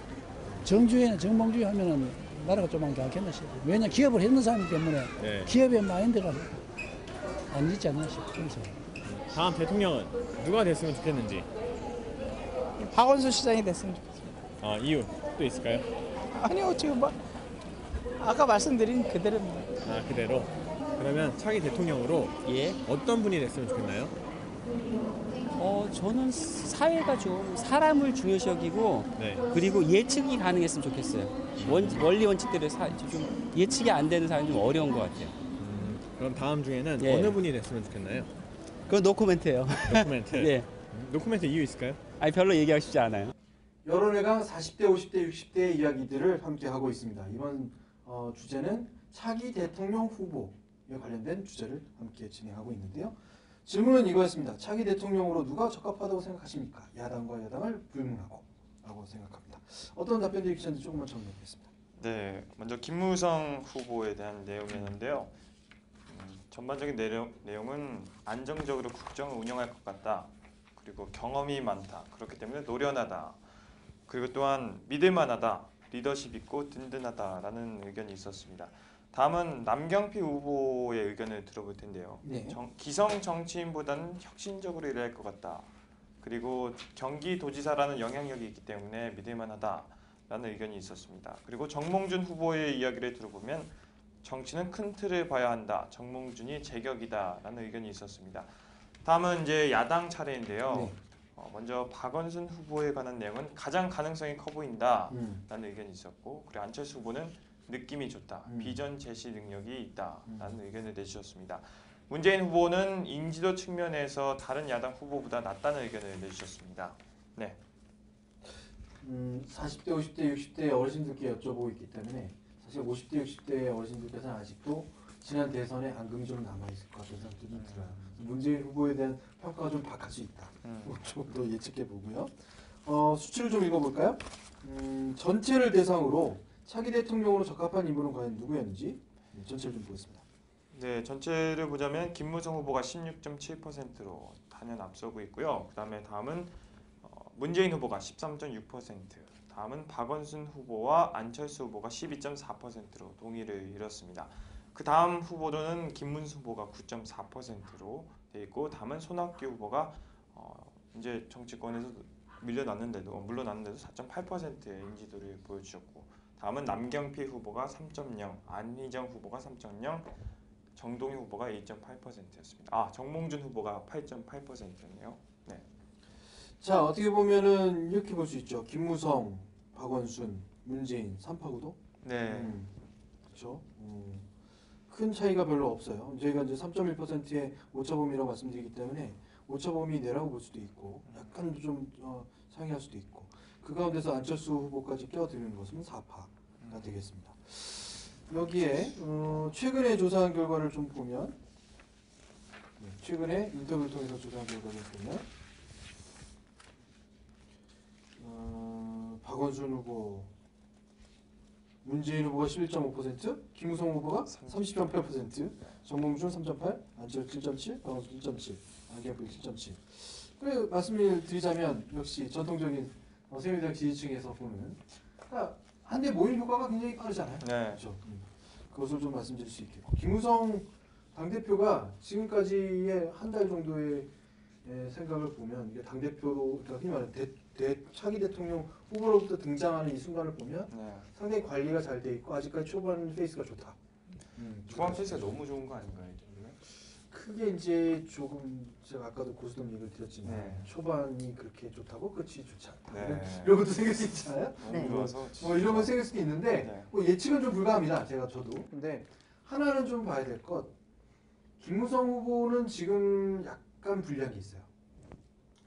정몽주의 하면은 나라가 좀 안 괜찮겠나 싶어요. 왜냐 기업을 했는 사람이기 때문에 네. 기업의 마인드가 안 있지 않나 싶어요. 다음 대통령은 누가 됐으면 좋겠는지. 박원순 시장이 됐으면 좋겠습니다. 이유 또 있을까요? 아니요, 지금 뭐 아까 말씀드린 그대로입니다. 그대로. 그러면 차기 대통령으로 예. 어떤 분이 됐으면 좋겠나요? 저는 사회가 좀 사람을 중요시 여기고 네. 그리고 예측이 가능했으면 좋겠어요. 원리 원칙대로 좀 예측이 안 되는 사람이 좀 어려운 것 같아요. 그럼 다음 중에는 예. 어느 분이 됐으면 좋겠나요? 그건 노코멘트예요. 노코멘트. 예. 노코멘트 이유 있을까요? 아니 별로 얘기하고 싶지 않아요. 여론회강 40대, 50대, 60대의 이야기들을 함께 하고 있습니다. 이번 주제는 차기 대통령 후보에 관련된 주제를 함께 진행하고 있는데요. 질문은 이거였습니다. 차기 대통령으로 누가 적합하다고 생각하십니까? 야당과 여당을 불문하고 라고 생각합니다. 어떤 답변들이 있는지 조금만 정리하겠습니다. 네, 먼저 김무성 후보에 대한 내용이었는데요. 전반적인 내용은 안정적으로 국정을 운영할 것 같다. 그리고 경험이 많다. 그렇기 때문에 노련하다. 그리고 또한 믿을만하다. 리더십 있고 든든하다라는 의견이 있었습니다. 다음은 남경필 후보의 의견을 들어볼 텐데요. 네. 기성 정치인보다는 혁신적으로 일할 것 같다. 그리고 경기도지사라는 영향력이 있기 때문에 믿을만하다라는 의견이 있었습니다. 그리고 정몽준 후보의 이야기를 들어보면 정치는 큰 틀을 봐야 한다. 정몽준이 제격이다라는 의견이 있었습니다. 다음은 이제 야당 차례인데요. 네. 먼저 박원순 후보에 관한 내용은 가장 가능성이 커 보인다라는 의견이 있었고, 그리고 안철수 후보는 느낌이 좋다, 비전 제시 능력이 있다라는 의견을 내주셨습니다. 문재인 후보는 인지도 측면에서 다른 야당 후보보다 낫다는 의견을 내주셨습니다. 네. 40대, 50대, 60대 어르신들께 여쭤보고 있기 때문에 사실 50대, 60대 어르신들께서는 아직도 지난 대선에 앙금이 좀 남아있을 것 같은 생각도 좀 들어요. 문재인 후보에 대한 평가가 좀 박할 수 있다. 좀 더 예측해 보고요. 수치를 좀 읽어볼까요? 전체를 대상으로 차기 대통령으로 적합한 인물은 과연 누구였는지 전체를 좀 보겠습니다. 네, 전체를 보자면 김무성 후보가 16.7%로 단연 앞서고 있고요. 그다음에 다음은 문재인 후보가 13.6%, 다음은 박원순 후보와 안철수 후보가 12.4%로 동의를 이뤘습니다. 그 다음 후보로는 김문수 후보가 9.4%로 돼 있고, 다음은 손학규 후보가 이제 정치권에서 물러났는데도 4.8%의 인지도를 보여주셨고, 다음은 남경필 후보가 3.0, 안희정 후보가 3.0, 정동희 후보가 2.8%였습니다. 정몽준 후보가 8.8%였네요. 네. 자, 어떻게 보면은 이렇게 볼 수 있죠. 김무성, 박원순, 문재인 3파구도. 네. 그렇죠. 큰 차이가 별로 없어요. 저희가 이제 3.1%의 오차범위라고 말씀드리기 때문에 오차범위 내라고 볼 수도 있고, 약간 좀 상회할 수도 있고, 그 가운데서 안철수 후보까지 껴드는 것은 4파가 되겠습니다. 여기에 최근에 조사한 결과를 좀 보면, 최근에 인터뷰를 통해서 조사한 결과를 보면 박원순 후보, 문재인 후보가 11.5%, 김무성 후보가 30.8%, 정몽준 3.8, 안철수 7.7, 박원순 7.7, 안경필 7.7. 그래 말씀을 드리자면 역시 전통적인 새누리당 지지층에서 보는 한데 모임 효과가 굉장히 빠르잖아요. 네. 그렇죠. 그것을 좀 말씀드릴 수 있겠고, 김무성 당대표가 지금까지의 한 달 정도의 생각을 보면 이게 당대표로, 그러니까 흔히 말하는 차기 대통령 후보로부터 등장하는 이 순간을 보면 상당히 관리가 잘 돼 있고 아직까지 초반 페이스가 좋다. 초반 페이스가 너무 좋은 거 아닌가요? 크게 이제 조금 제가 아까도 고수동 얘기를 드렸지만 초반이 그렇게 좋다고 끝이 좋지 않다. 이런 것도 생길 수 있잖아요. 이런 건 생길 수도 있는데 예측은 좀 불가합니다. 저도. 근데 하나는 좀 봐야 될 것. 김무성 후보는 지금 약간 불리한 게 있어요.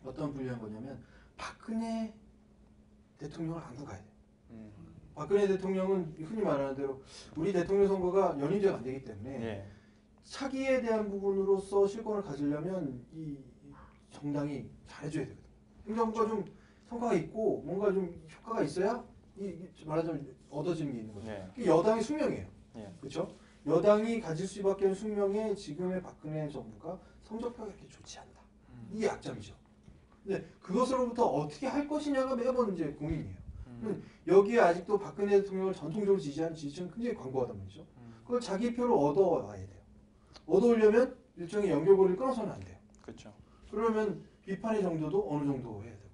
어떤 불리한 거냐면 박근혜 대통령을 안고 가야 돼. 박근혜 대통령은 흔히 말하는 대로 우리 대통령 선거가 연임제가 안 되기 때문에 차기에 대한 부분으로서 실권을 가지려면 이 정당이 잘해줘야 되거든. 행정부가 좀 성과가 있고 뭔가 좀 효과가 있어야 말하자면 얻어지는 게 있는 거죠. 여당이 숙명이에요. 그렇죠? 여당이 가질 수밖에 없는 숙명에 지금의 박근혜 정부가 성적표가 그렇게 좋지 않다. 이게 약점이죠. 근데 그것으로부터 어떻게 할 것이냐가 매번 이제 고민이에요. 여기에 아직도 박근혜 대통령을 전통적으로 지지하는 지지층은 굉장히 광고하단 말이죠. 그걸 자기 표를 얻어와야 돼요. 얻어오려면 일종의 연결고리를 끊어서는 안 돼요. 그렇죠. 그러면 비판의 정도도 어느 정도 해야 되고,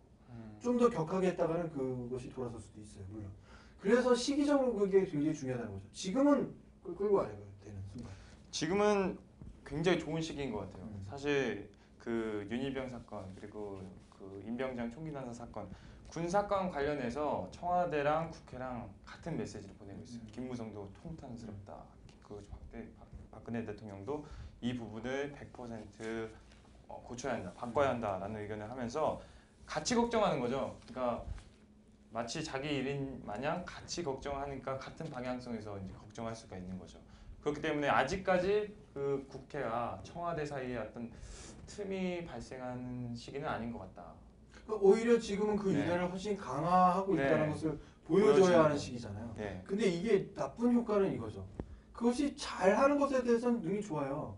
좀 더 격하게 했다가는 그것이 돌아설 수도 있어요. 물론. 그래서 시기적으로 그게 굉장히 중요하다는 거죠. 지금은 끌고 와야 되는 순간. 지금은 굉장히 좋은 시기인 것 같아요. 사실 그 윤희병 사건, 그리고 그 임병장 총기 난사 사건, 군 사건 관련해서 청와대랑 국회랑 같은 메시지를 보내고 있어요. 김무성도 통탄스럽다. 그 박근혜 대통령도 이 부분을 100% 고쳐야 한다, 바꿔야 한다라는 의견을 하면서 같이 걱정하는 거죠. 그러니까 마치 자기 일인 마냥 같이 걱정하니까 같은 방향성에서 이제 걱정할 수가 있는 거죠. 그렇기 때문에 아직까지 그 국회와 청와대 사이에 어떤 틈이 발생하는 시기는 아닌 것 같다. 오히려 지금은 그 유대를 훨씬 강화하고 있다는 것을 보여줘야 하는 시기잖아요. 근데 이게 나쁜 효과는 이거죠. 그것이 잘하는 것에 대해서는 능히 좋아요.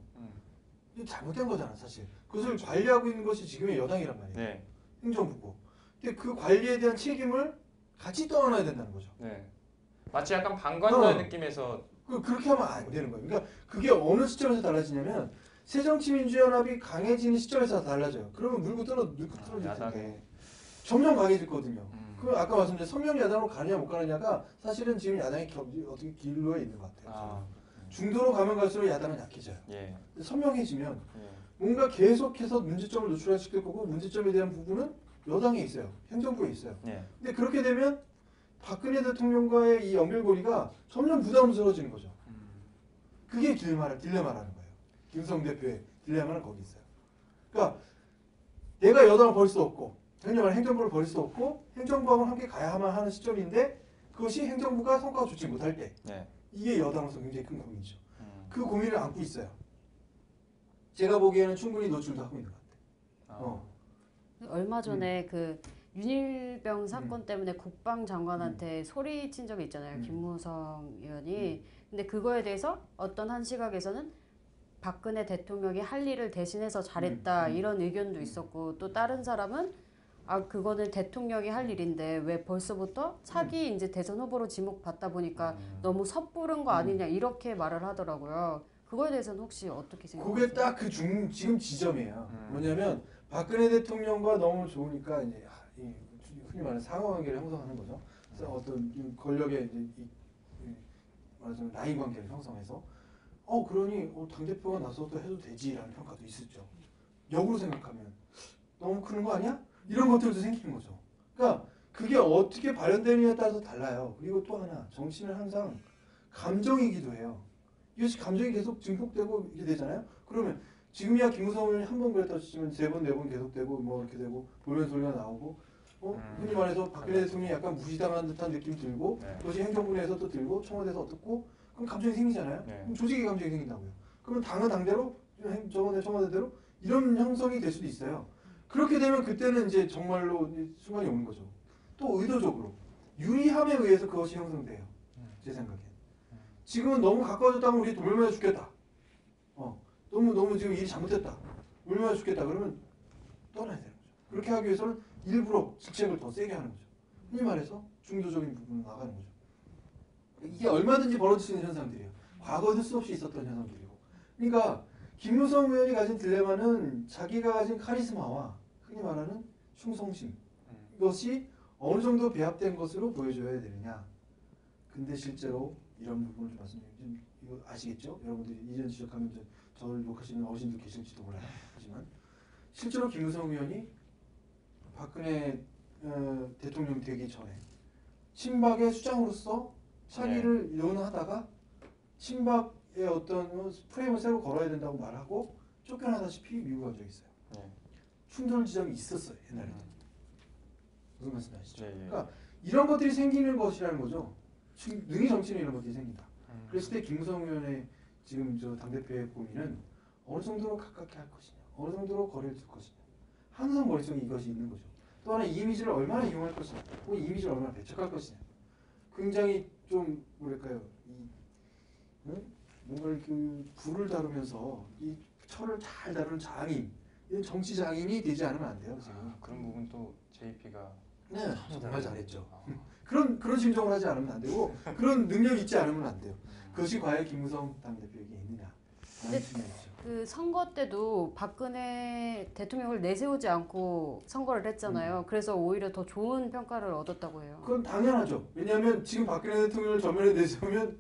잘못된 거잖아, 사실. 그것을 관리하고 있는 것이 지금의 여당이란 말이에요. 행정부고. 근데 그 관리에 대한 책임을 같이 떠안아야 된다는 거죠. 마치 약간 방관자 느낌에서 그렇게 하면 안 되는 거예요. 그러니까 그게 어느 시점에서 달라지냐면 새정치민주연합이 강해지는 시점에서 달라져요. 그러면 물고 떨어질 텐데 점점 강해졌거든요. 그 아까 말씀드린 선명 야당으로 가느냐 못 가느냐가 사실은 지금 야당이 어떻게 길로에 있는 것 같아요. 중도로 가면 갈수록 야당은 약해져요. 선명해지면 뭔가 계속해서 문제점을 노출시킬 거고 문제점에 대한 부분은 여당에 있어요. 행정부에 있어요. 근데 그렇게 되면 박근혜 대통령과의 이 연결고리가 점점 부담스러워지는 거죠. 그게 딜레마라는 거예요. 김무성 대표의 딜레마는 거기 있어요. 그러니까 내가 여당을 버릴 수 없고 행정부를 버릴 수 없고 행정부하고 함께 가야만 하는 시점인데 그것이 행정부가 성과가 좋지 못할 때 이게 여당으로서 굉장히 큰 고민이죠. 그 고민을 안고 있어요. 제가 보기에는 충분히 노출도 하고 있는 것 같아요. 얼마 전에 그 윤일병 사건 때문에 국방장관한테 소리친 적이 있잖아요. 김무성 의원이. 근데 그거에 대해서 어떤 한 시각에서는 박근혜 대통령이 할 일을 대신해서 잘했다 이런 의견도 있었고 또 다른 사람은 아 그거는 대통령이 할 일인데 왜 벌써부터 차기 이제 대선 후보로 지목받다 보니까 너무 섣부른 거 아니냐 이렇게 말을 하더라고요. 그거에 대해서는 혹시 어떻게 생각하세요? 그게 딱 그 지금 지점이에요. 뭐냐면 박근혜 대통령과 너무 좋으니까 이제 흔히 말하는 상호관계를 형성하는 거죠. 그래서 어떤 권력의 이제 말하자면 라인 관계를 형성해서 그러니 당대표가 나서도 해도 되지라는 평가도 있었죠. 역으로 생각하면 너무 크는 거 아니야? 이런 것들도 생기는 거죠. 그러니까 그게 어떻게 발현되느냐에 따라서 달라요. 그리고 또 하나 정치는 항상 감정이기도 해요. 이것이 감정이 계속 증폭되고 이렇게 되잖아요. 그러면 지금이야 김무성 의원이 한 번 그랬다 치면 3번, 4번 계속되고 뭐 이렇게 되고 볼멘 소리가 나오고 흔히 말해서 박근혜 대통령이 약간 무시당한 듯한 느낌 들고 그것이 행정부 내에서 또 들고 청와대에서 어떻고 그럼 감정이 생기잖아요. 그럼 조직의 감정이 생긴다고요. 그러면 당은 당대로 청와대대로 이런 형성이 될 수도 있어요. 그렇게 되면 그때는 이제 정말로 순간이 오는 거죠. 또 의도적으로 유리함에 의해서 그것이 형성돼요. 제 생각에. 지금은 너무 가까워졌다면 우리 물맞아 죽겠다. 너무 지금 일이 잘못됐다. 물맞아 죽겠다. 그러면 떠나야 되는 거죠. 그렇게 하기 위해서는 일부러 직책을 더 세게 하는 거죠. 흔히 말해서 중도적인 부분으로 나가는 거죠. 이게 얼마든지 벌어질 수 있는 현상들이에요. 과거에도 수없이 있었던 현상들이고. 그러니까 김무성 의원이 가진 딜레마는 자기가 가진 카리스마와 흔히 말하는 충성심 이것이 어느 정도 배합된 것으로 보여줘야 되느냐. 근데 실제로 이런 부분을 좀 말씀드리면 이거 아시겠죠? 여러분들이 이전 지적하면 저를 욕하시는 어르신도 계실지도 몰라요. 하지만 실제로 김무성 의원이 박근혜 대통령 되기 전에 친박의 수장으로서 차기를 논하다가 친박의 어떤 프레임을 새로 걸어야 된다고 말하고 쫓겨나다시피 미국 간 적이 있어요. 충돌 지점이 있었어요. 옛날에도. 무슨 말씀 아시죠? 그러니까 이런 것들이 생기는 것이라는 거죠. 능히 정치는 이런 것들이 생긴다. 그랬을 때 김무성 의원의 지금 당대표의 고민은 어느 정도로 가깝게 할 것이냐, 어느 정도로 거리를 둘 것이냐. 항상 머릿속에 이것이 있는 거죠. 또 하나 이미지를 얼마나 이용할 것이냐, 혹은 이미지를 얼마나 배척할 것이냐. 굉장히 좀 뭐랄까요, 뭔가 그 불을 다루면서 이 철을 잘 다루는 장인, 이런 정치 장인이 되지 않으면 안 돼요. 지금 그런 부분 또 JP가 정말 잘했죠. 그런 심정을 하지 않으면 안 되고 그런 능력이 있지 않으면 안 돼요. 그것이 과연 김무성 당대표에게 있느냐. 근데 그 선거 때도 박근혜 대통령을 내세우지 않고 선거를 했잖아요. 그래서 오히려 더 좋은 평가를 얻었다고 해요. 그건 당연하죠. 왜냐하면 지금 박근혜 대통령을 전면에 내세우면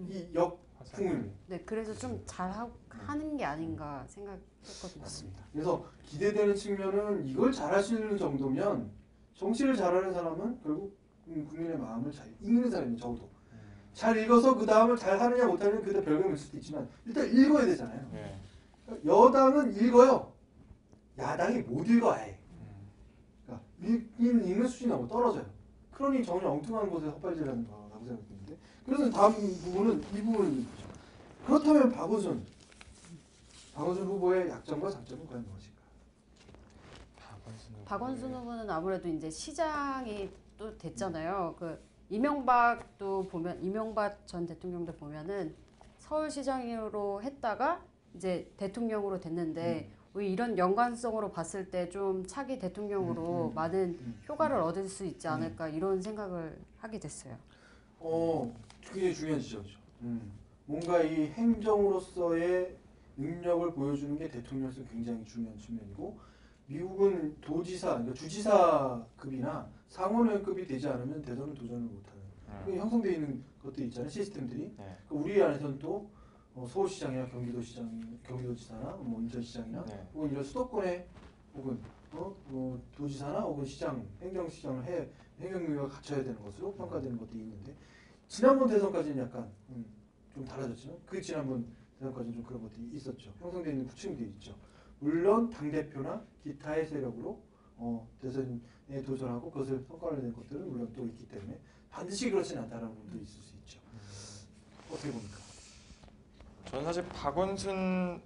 이 역풍을. 네, 그래서 좀 잘하는 게 아닌가 생각했거든요. 맞습니다. 그래서 기대되는 측면은 이걸 잘할 수 있는 정도면 정치를 잘하는 사람은 결국 국민의 마음을 잘 읽는 사람이 적어도 잘 읽어서 그 다음을 잘 하느냐 못하느냐 그때 별개일 수도 있지만 일단 읽어야 되잖아요. 여당은 읽어요. 야당이 못 읽어 아예. 그러니까 읽는 수준이 너무 떨어져요. 그러니 전혀 엉뚱한 곳에 헛발질하는 거라고 생각되는데 그래서 다음 부분은 이 부분을 보죠. 그렇다면 박원순 후보의 약점과 장점은 과연 무엇일까? 박원순 후보는 아무래도 이제 시장이 또 됐잖아요. 그 이명박도 보면 이명박 전 대통령도 보면은 서울시장으로 했다가 이제 대통령으로 됐는데 이런 연관성으로 봤을 때 좀 차기 대통령으로 많은 효과를 얻을 수 있지 않을까 이런 생각을 하게 됐어요. 그게 중요한 지점이죠. 뭔가 이 행정으로서의 능력을 보여주는 게 대통령에서 굉장히 중요한 측면이고 미국은 도지사, 그러니까 주지사급이나 상원의원급이 되지 않으면 대선은 도전을 못하는 형성되어 있는 것들이 있잖아요. 시스템들이. 우리 안에서는 또 서울시장이나 경기도지사나 뭐 인천시장이나 혹은 이런 수도권의 혹은 뭐 도지사나 혹은 시장, 행정시장을 행정력을 갖춰야 되는 것으로 평가되는 것들이 있는데 지난번 대선까지는 약간 좀 달라졌지만 그 지난번 대선까지는 좀 그런 것들이 있었죠. 형성되어 있는 구층들이 있죠. 물론 당대표나 기타의 세력으로 대선에 도전하고 그것을 성과를 내는 것들은 물론 또 있기 때문에 반드시 그렇지는 않다는 부분도 있을 수 있죠. 어떻게 봅니까? 저는 사실 박원순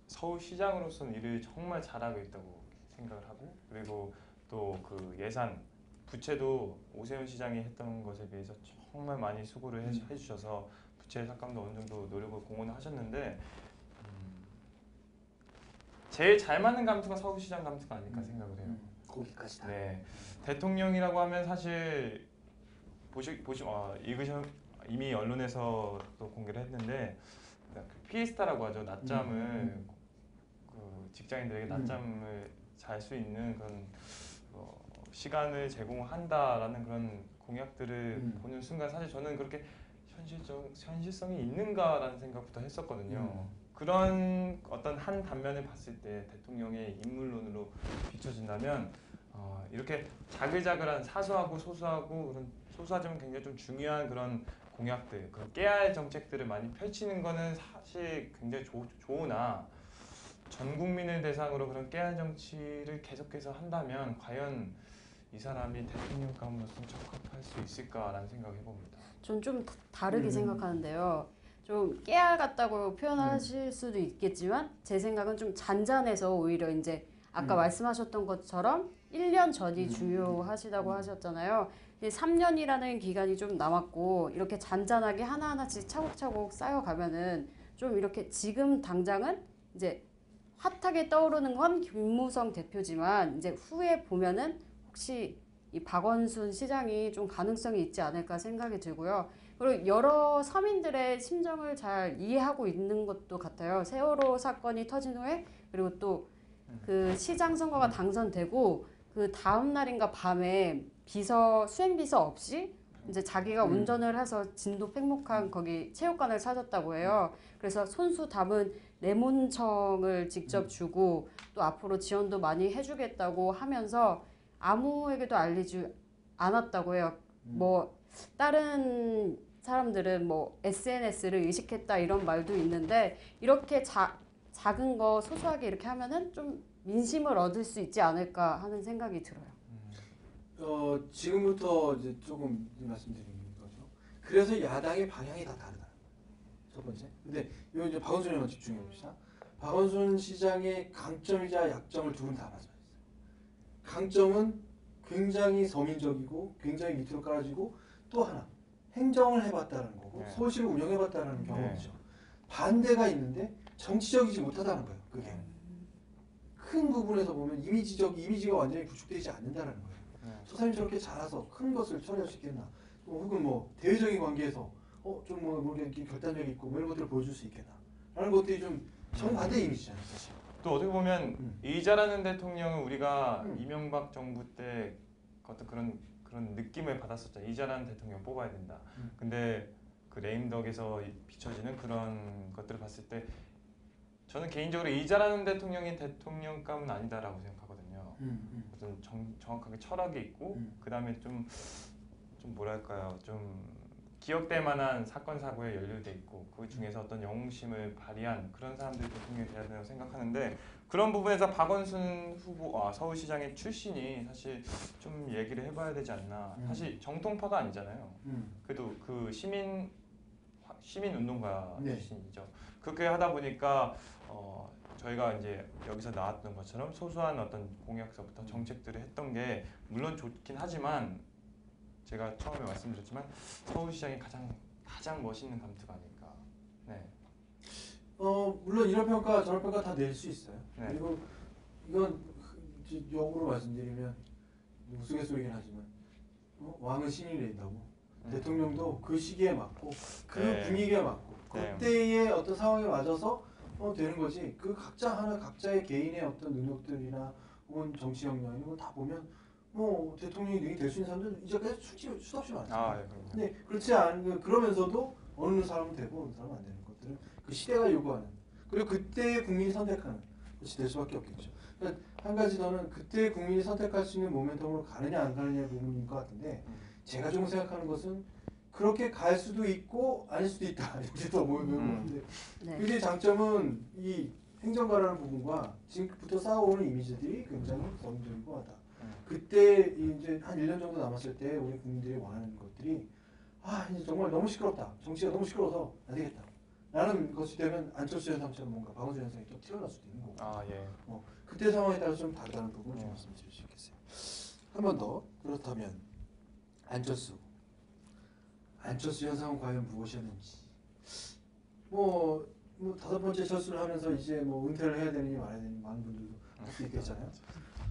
서울시장으로서는 일을 정말 잘하고 있다고 생각을 하고 그리고 또 그 예산 부채도 오세훈 시장이 했던 것에 비해서 정말 많이 수고를 해주셔서 부채 삭감도 어느 정도 노력을 공헌을 하셨는데 제일 잘 맞는 감투가 서울시장 감투가 아닐까 생각을 해요. 거기까지다. 네, 대통령이라고 하면 사실 이미 언론에서 또 공개를 했는데 피에스타라고 하죠. 낮잠을 그 직장인들에게 낮잠을 잘 수 있는 그런 시간을 제공한다라는 그런 공약들을 보는 순간 사실 저는 그렇게 현실성이 있는가라는 생각부터 했었거든요. 그런 어떤 한 단면을 봤을 때 대통령의 인물론으로 비춰진다면 이렇게 자글자글한 사소하고 소소하고 소소하지만 굉장히 좀 중요한 그런 공약들, 그런 깨알 정책들을 많이 펼치는 거는 사실 굉장히 좋으나 전 국민을 대상으로 그런 깨알 정치를 계속해서 한다면 과연 이 사람이 대통령감으로서 적합할 수 있을까라는 생각을 해봅니다. 전 좀 다르게 생각하는데요. 좀 깨알 같다고 표현하실 수도 있겠지만 제 생각은 좀 잔잔해서 오히려 이제 아까 말씀하셨던 것처럼 1년 전이 중요하시다고 하셨잖아요. 3년이라는 기간이 좀 남았고 이렇게 잔잔하게 하나하나씩 차곡차곡 쌓여가면은 좀 이렇게 지금 당장은 이제 핫하게 떠오르는 건 김무성 대표지만 이제 후에 보면은 혹시 이 박원순 시장이 좀 가능성이 있지 않을까 생각이 들고요. 그리고 여러 서민들의 심정을 잘 이해하고 있는 것도 같아요. 세월호 사건이 터진 후에 그리고 또 그 시장 선거가 당선되고 그 다음 날인가 밤에 수행비서 없이 이제 자기가 운전을 해서 진도 팽목항 거기 체육관을 찾았다고 해요. 그래서 손수 담은 레몬청을 직접 주고 또 앞으로 지원도 많이 해주겠다고 하면서 아무에게도 알리지 않았다고 해요. 뭐 다른 사람들은 뭐 SNS를 의식했다 이런 말도 있는데 이렇게 작은 거 소소하게 이렇게 하면은 좀 민심을 얻을 수 있지 않을까 하는 생각이 들어요. 지금부터 이제 조금 말씀드리는 거죠. 그래서 야당의 방향이 다 다르다. 첫 번째. 근데 이거 이제 박원순 의원 집중해 봅시다. 박원순 시장의 강점이자 약점을 두 분 다 말씀하셨어요. 강점은 굉장히 서민적이고 굉장히 밑으로 깔아지고 또 하나 행정을 해봤다는 거고 서울시를 운영해봤다는 경험이죠. 반대가 있는데 정치적이지 못하다는 거예요. 그게 큰 부분에서 보면 이미지가 완전히 구축되지 않는다는 거예요. 소사님 저렇게 잘해서 큰 것을 처리할 수 있겠나? 혹은 뭐 대외적인 관계에서 좀 뭐 이렇게 결단력 있고 뭐 이런 것들을 보여줄 수 있겠나? 라는 것들이 좀 정반대 이미지잖아요, 사실. 또 어떻게 보면 이 잘하는 대통령은 우리가 이명박 정부 때 어떤 그런 느낌을 받았었죠. 이 잘하는 대통령 뽑아야 된다. 근데 그 레임덕에서 비춰지는 그런 것들을 봤을 때 저는 개인적으로 이 잘하는 대통령이 대통령감은 아니다라고 생각하거든요. 어떤 정확하게 철학이 있고 그 다음에 좀 뭐랄까요, 좀 기억될 만한 사건 사고에 연루돼 있고 그 중에서 어떤 영웅심을 발휘한 그런 사람들이 대통령이 돼야 된다고 생각하는데 그런 부분에서 박원순 후보 서울시장의 출신이 사실 좀 얘기를 해봐야 되지 않나. 사실 정통파가 아니잖아요. 그래도 그 시민 운동가 출신이죠. 그렇게 하다 보니까 저희가 이제 여기서 나왔던 것처럼 소소한 어떤 공약서부터 정책들을 했던 게 물론 좋긴 하지만 제가 처음에 말씀드렸지만 서울시장이 가장 멋있는 감투가 아닐까. 네. 물론 이런 평가 저런 평가 다 낼 수 있어요. 네. 그리고 이건 역으로 말씀드리면 우스갯소리긴 하지만 왕은 신이 내린다고 대통령도 그 시기에 맞고 그 분위기에 맞고 네. 그때의 어떤 상황에 맞아서 되는 거지. 그 각자의 개인의 어떤 능력들이나 혹은 정치 역량 이런 거 다 보면 뭐 대통령이 될 수 있는 사람들 이제까지 수없이 많죠. 예, 그럼요. 근데 그렇지 않은 그러면서도 어느 사람은 되고 어느 사람은 안 되는 것들은 그 시대가 요구하는 그리고 그때 국민이 선택하는 것이 될 수밖에 없겠죠. 그러니까 한 가지 더는 그때 국민이 선택할 수 있는 모멘텀으로 가느냐 안 가느냐의 부분인 것 같은데 제가 좀 생각하는 것은 그렇게 갈 수도 있고 아닐 수도 있다 이렇게 더 보이는데 네. 그게 장점은 이 행정가라는 부분과 지금부터 쌓아오는 이미지들이 굉장히 성적이고 하다. 그때 이제 한 1년 정도 남았을 때 우리 국민들이 원하는 것들이 이제 정말 너무 시끄럽다. 정치가 너무 시끄러워서 안 되겠다. 라는 것이 되면 안철수 현상처럼 뭔가 박원순 현상이 또 튀어나올 수도 있는 거고. 예. 그때 상황에 따라서 좀 다르다는 부분을 좀 말씀드릴 수 있겠어요. 한 번 더 그렇다면 안철수 현상은 과연 무엇이었는지. 뭐 5번째 철수를 하면서 이제 뭐 은퇴를 해야 되느니 말아야 되느니 많은 분들도 할 수 있겠잖아요.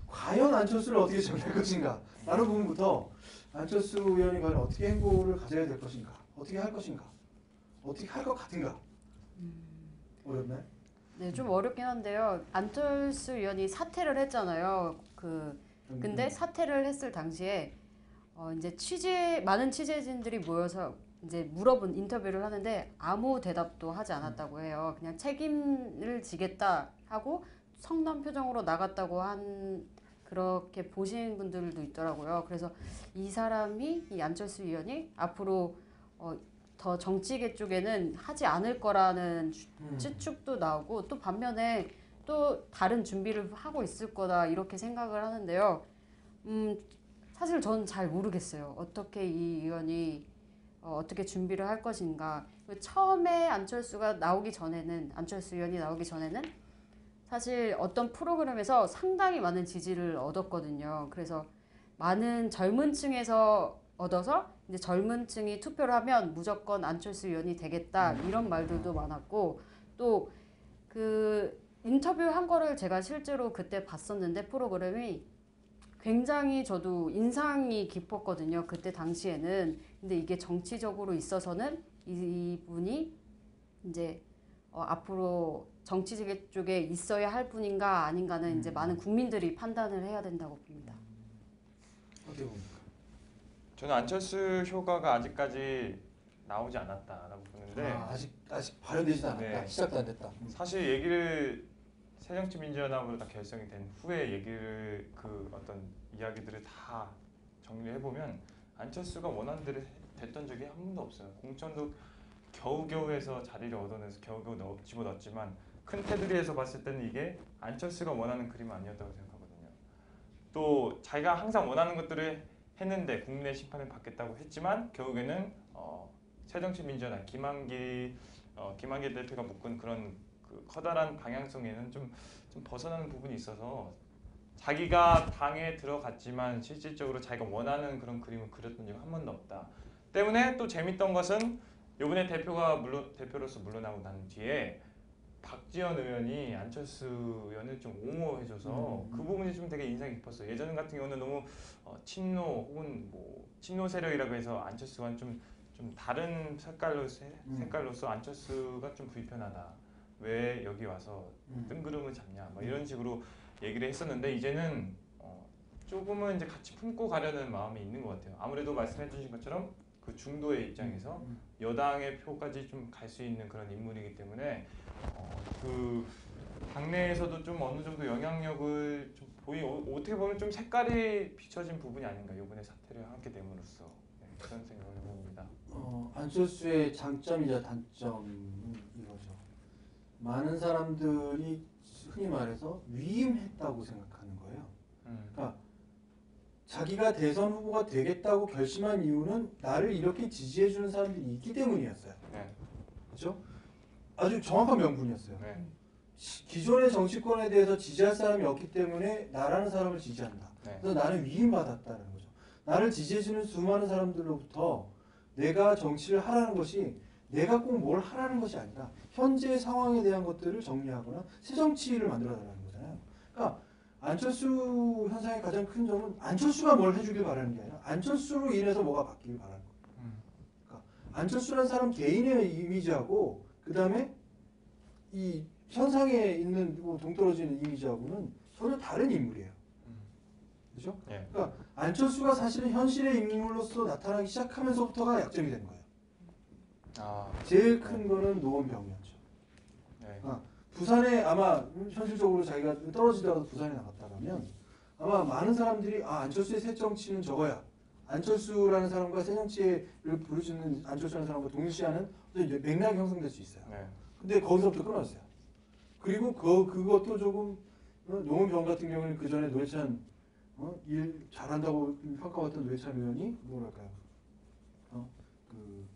과연 안철수를 어떻게 정리할 것인가 라는 부분부터 안철수 의원이 과연 어떻게 행보를 가져야 될 것인가, 어떻게 할 것인가, 어떻게 할 것 같은가. 어렵나요? 네, 좀 어렵긴 한데요. 안철수 의원이 사퇴를 했잖아요. 근데 사퇴를 했을 당시에 이제 많은 취재진들이 모여서 이제 물어본 인터뷰를 하는데 아무 대답도 하지 않았다고 해요. 그냥 책임을 지겠다 하고 성남 표정으로 나갔다고 그렇게 보신 분들도 있더라고요. 그래서 이 안철수 의원이 앞으로 더 정치계 쪽에는 하지 않을 거라는 추측도 나오고 또 반면에 또 다른 준비를 하고 있을 거다 이렇게 생각을 하는데요. 사실 저는 잘 모르겠어요. 어떻게 이 의원이 어떻게 준비를 할 것인가. 처음에 안철수 의원이 나오기 전에는 사실 어떤 프로그램에서 상당히 많은 지지를 얻었거든요. 그래서 많은 젊은 층에서 얻어서 이제 젊은 층이 투표를 하면 무조건 안철수 의원이 되겠다 이런 말들도 많았고 또 그 인터뷰한 거를 제가 실제로 그때 봤었는데 프로그램이 굉장히 저도 인상이 깊었거든요. 그때 당시에는. 근데 이게 정치적으로 있어서는 이분이 이제 앞으로 정치 쪽에 있어야 할 분인가 아닌가는 이제 많은 국민들이 판단을 해야 된다고 봅니다. 어떻게 봅니까? 저는 안철수 효과가 아직까지 나오지 않았다라고 보는데 아직 발현되지도 않았다. 네. 시작도 안 됐다. 사실 얘기를 새정치민주연합으로 다 결성이 된 후에 얘기를 어떤 이야기들을 다 정리를 해보면 안철수가 원하는 대로 됐던 적이 한 번도 없어요. 공천도 겨우겨우 해서 자리를 얻어내서 겨우겨우 집어넣었지만 큰 테두리에서 봤을 때는 이게 안철수가 원하는 그림은 아니었다고 생각하거든요. 또 자기가 항상 원하는 것들을 했는데 국민의 심판을 받겠다고 했지만 결국에는 새정치민주연합 김한길 대표가 묶은 그런 그 커다란 방향성에는 좀 벗어나는 부분이 있어서 자기가 당에 들어갔지만 실질적으로 자기가 원하는 그런 그림을 그렸던 적이 한 번도 없다. 때문에 또 재밌던 것은 이번에 대표로서 물러나고 난 뒤에 박지원 의원이 안철수 의원을 좀 옹호해줘서 그 부분이 좀 되게 인상이 깊었어요. 예전 같은 경우는 너무 친노 혹은 뭐 친노 세력이라고 해서 안철수와는 좀 다른 색깔로서 안철수가 좀 불편하다. 왜 여기 와서 뜬구름을 잡냐 뭐 이런 식으로 얘기를 했었는데 이제는 조금은 이제 같이 품고 가려는 마음이 있는 것 같아요. 아무래도 말씀해주신 것처럼 그 중도의 입장에서 여당의 표까지 좀 갈 수 있는 그런 인물이기 때문에 그 당내에서도 좀 어느 정도 영향력을 좀 어떻게 보면 좀 색깔이 비춰진 부분이 아닌가 이번에 사태를 하게 됨으로써 그런 생각을 해봅니다. 안철수의 장점이자 단점은 이거죠. 많은 사람들이 흔히 말해서 위임했다고 생각하는 거예요. 그러니까 자기가 대선 후보가 되겠다고 결심한 이유는 나를 이렇게 지지해주는 사람들이 있기 때문이었어요. 그렇죠? 아주 정확한 명분이었어요. 기존의 정치권에 대해서 지지할 사람이 없기 때문에 나라는 사람을 지지한다. 그래서 나는 위임받았다는 거죠. 나를 지지해주는 수많은 사람들로부터 내가 정치를 하라는 것이 내가 꼭 뭘 하라는 것이 아니라 현재 상황에 대한 것들을 정리하거나 새 정치를 만들어달라는 거잖아요. 그러니까 안철수 현상의 가장 큰 점은 안철수가 뭘 해주길 바라는 게 아니라 안철수로 인해서 뭐가 바뀌길 바라는 거예요. 그러니까 안철수라는 사람 개인의 이미지하고 그 다음에 이 현상에 있는 뭐 동떨어지는 이미지하고는 전혀 다른 인물이에요. 그렇죠? 예. 그러니까 안철수가 사실은 현실의 인물로서 나타나기 시작하면서부터가 약점이 되는 거예요. 아, 제일 큰 거는 노원병이었죠. 네. 부산에 아마 현실적으로 자기가 떨어지다가도 부산에 나갔다면 아마 많은 사람들이 안철수의 새 정치는 저거야. 안철수라는 사람과 새 정치를 부르짖는 안철수라는 사람과 동일시하는 어떤 맥락이 형성될 수 있어요. 네. 근데 거기서부터 끊어졌어요. 그리고 그것도 조금 노원병 같은 경우는 그 전에 노회찬 일 잘한다고 평가받던 노회찬 의원이 뭐랄까요? 그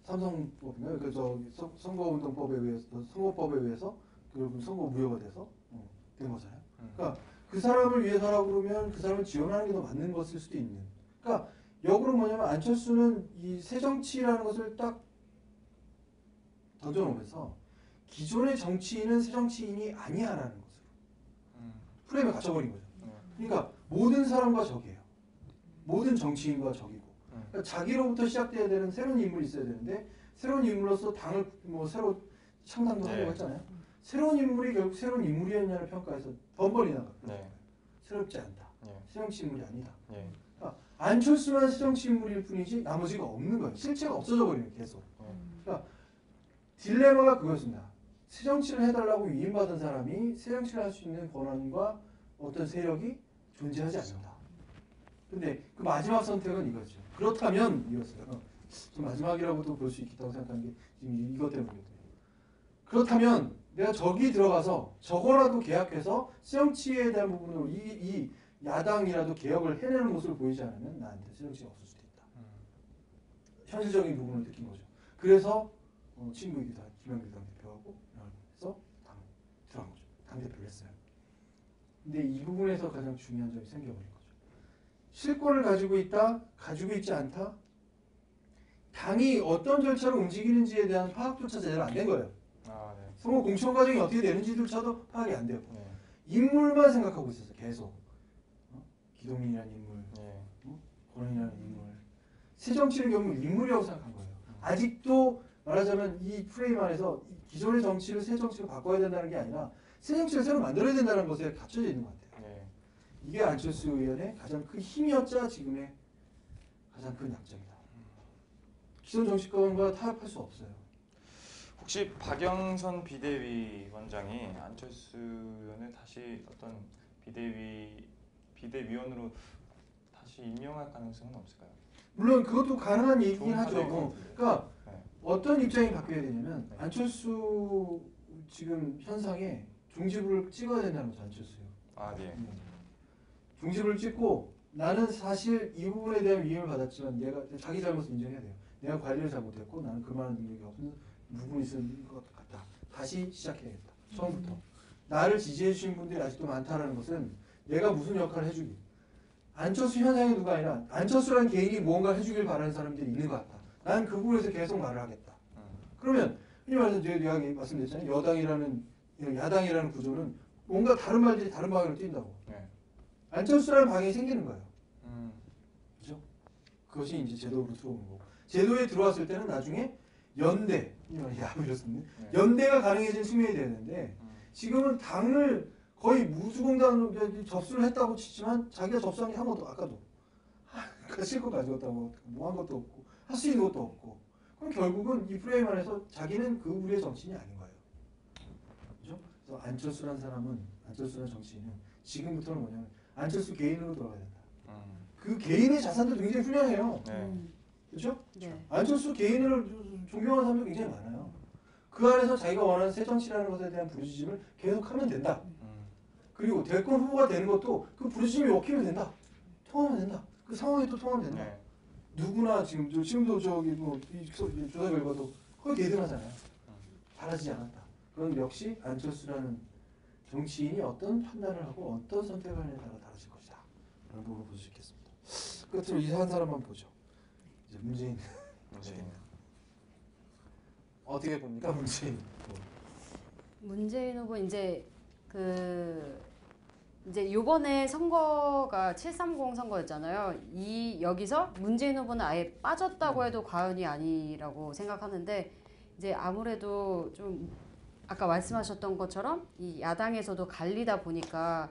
삼성법인가요? 그래서 선거운동법에 의해서 선거법에 의해서 결국 선거 무효가 돼서 된 거잖아요. 그러니까 그 사람을 위해서라고 그러면 그 사람을 지원하는 게 더 맞는 것일 수도 있는. 그러니까 역으로 뭐냐면 안철수는 이 새정치라는 것을 딱 던져놓으면서 기존의 정치인은 새정치인이 아니야라는 것으로 프레임에 갇혀버린 거죠. 그러니까 모든 사람과 적이에요. 모든 정치인과 적이고. 그러니까 자기로부터 시작돼야 되는 새로운 인물이 있어야 되는데 새로운 인물로서 당을 뭐 새로 창당도 하려고 했잖아요. 새로운 인물이 결국 새로운 인물이었냐는 평가에서 번번이 나가. 새롭지 않다. 새정치 인물이 아니다. 그러니까 안철수만 새정치 인물일 뿐이지 나머지가 없는 거예요. 실체가 없어져 버리는 계속. 그러니까 딜레마가 그것입니다. 새정치를 해달라고 위임받은 사람이 새정치를 할 수 있는 권한과 어떤 세력이 존재하지 않는다. 근데 그 마지막 선택은 이거죠. 그렇다면 이거였어요. 좀 마지막이라고도 볼 수 있다고 생각하는 게 지금 이것 때문이거든요. 그렇다면 내가 저기 들어가서 저거라도 계약해서 새정치에 대한 부분으로 이 야당이라도 개혁을 해내는 모습을 보이지 않으면 나한테 새정치가 없을 수도 있다. 현실적인 부분을 느낀 거죠. 그래서 친구이기도 한 김영길 당대표하고 해서 들어간 거죠. 당대표를 했어요. 근데 이 부분에서 가장 중요한 점이 생겨버린 거죠. 실권을 가지고 있다, 가지고 있지 않다. 당이 어떤 절차로 움직이는지에 대한 파악조차 제대로 안 된 거예요. 선거 공천 과정이 어떻게 되는지조차도 파악이 안 되고 인물만 생각하고 있었어요. 계속 기동민이라는 인물, 권은희라는 인물. 새정치는 결국 인물이라고 생각한 거예요. 아직도 말하자면 이 프레임 안에서 기존의 정치를 새 정치로 바꿔야 된다는 게 아니라 새 정치를 새로 만들어야 된다는 것에 갇혀져 있는 것 같아요. 이게 안철수 의원의 가장 큰 힘이었자 지금의 가장 큰 약점이다. 기존 정치권과 타협할 수 없어요. 혹시 박영선 비대위원장이 안철수 의원을 다시 어떤 비대위원으로 다시 임명할 가능성은 없을까요? 물론 그것도 가능한 얘기긴 좋은 하죠. 사례인 그러니까 어떤 입장이 바뀌어야 되냐면 안철수 지금 현상에 종지부를 찍어야 된다는 거죠. 안철수요. 종지부를 찍고 나는 사실 이 부분에 대한 위임을 받았지만 내가 자기 잘못을 인정해야 돼요. 내가 관리를 잘못했고 나는 그만한 능력이 없는 부분이 있을 것 같다. 다시 시작해야겠다. 처음부터. 나를 지지해 주신 분들이 아직도 많다는 것은 내가 무슨 역할을 해주기. 안철수 현상이 누가 아니라 안철수라는 개인이 무언가 해주길 바라는 사람들이 있는 것 같다. 난 그 부분에서 계속 말을 하겠다. 그러면 흔히 말해서 제가 말씀드렸잖아요. 야당이라는 구조는 뭔가 다른 말들이 다른 방향으로 뛴다고. 안철수라는 방향이 생기는 거예요. 그렇죠? 그것이 이제 제도로 들어오는 거고. 제도에 들어왔을 때는 나중에 연대, 연대가 가능해진 측면이 되는데 지금은 당을 거의 무주공단으로 접수를 했다고 치지만 자기가 접수한 게 한 번도 아까도 실컷 가져갔다고 뭐 한 것도 없고 할 수 있는 것도 없고 그럼 결국은 이 프레임 안에서 자기는 그 우리의 정치인이 아닌 거예요. 그렇죠? 그래서 안철수라는 정치인은 지금부터는 뭐냐면 안철수 개인으로 돌아가야 된다. 그 개인의 자산도 굉장히 훌륭해요. 그렇죠? 안철수 개인을 존경하는 사람도 굉장히 많아요. 그 안에서 자기가 원하는 새 정치라는 것에 대한 부르짖음을 계속하면 된다. 그리고 대권 후보가 되는 것도 그 부르짖음이 먹히면 된다. 통하면 된다. 그 상황에 또 통하면 된다. 누구나 지금도 저기 이 조사 결과도 거의 대등하잖아요. 달라지지 않았다. 그건 역시 안철수라는 정치인이 어떤 판단을 하고 어떤 선택을 하느냐에 따라 달라질 것이다. 라는 부분을 볼 수 있겠습니다. 끝으로 이 한 사람만 보죠. 이제 문재인. 어떻게 봅니까, 문재인? 문재인 후보 이제 이제 요번에 선거가 730 선거였잖아요. 여기서 문재인 후보는 아예 빠졌다고 해도 과언이 아니라고 생각하는데 이제 아무래도 좀 아까 말씀하셨던 것처럼 이 야당에서도 갈리다 보니까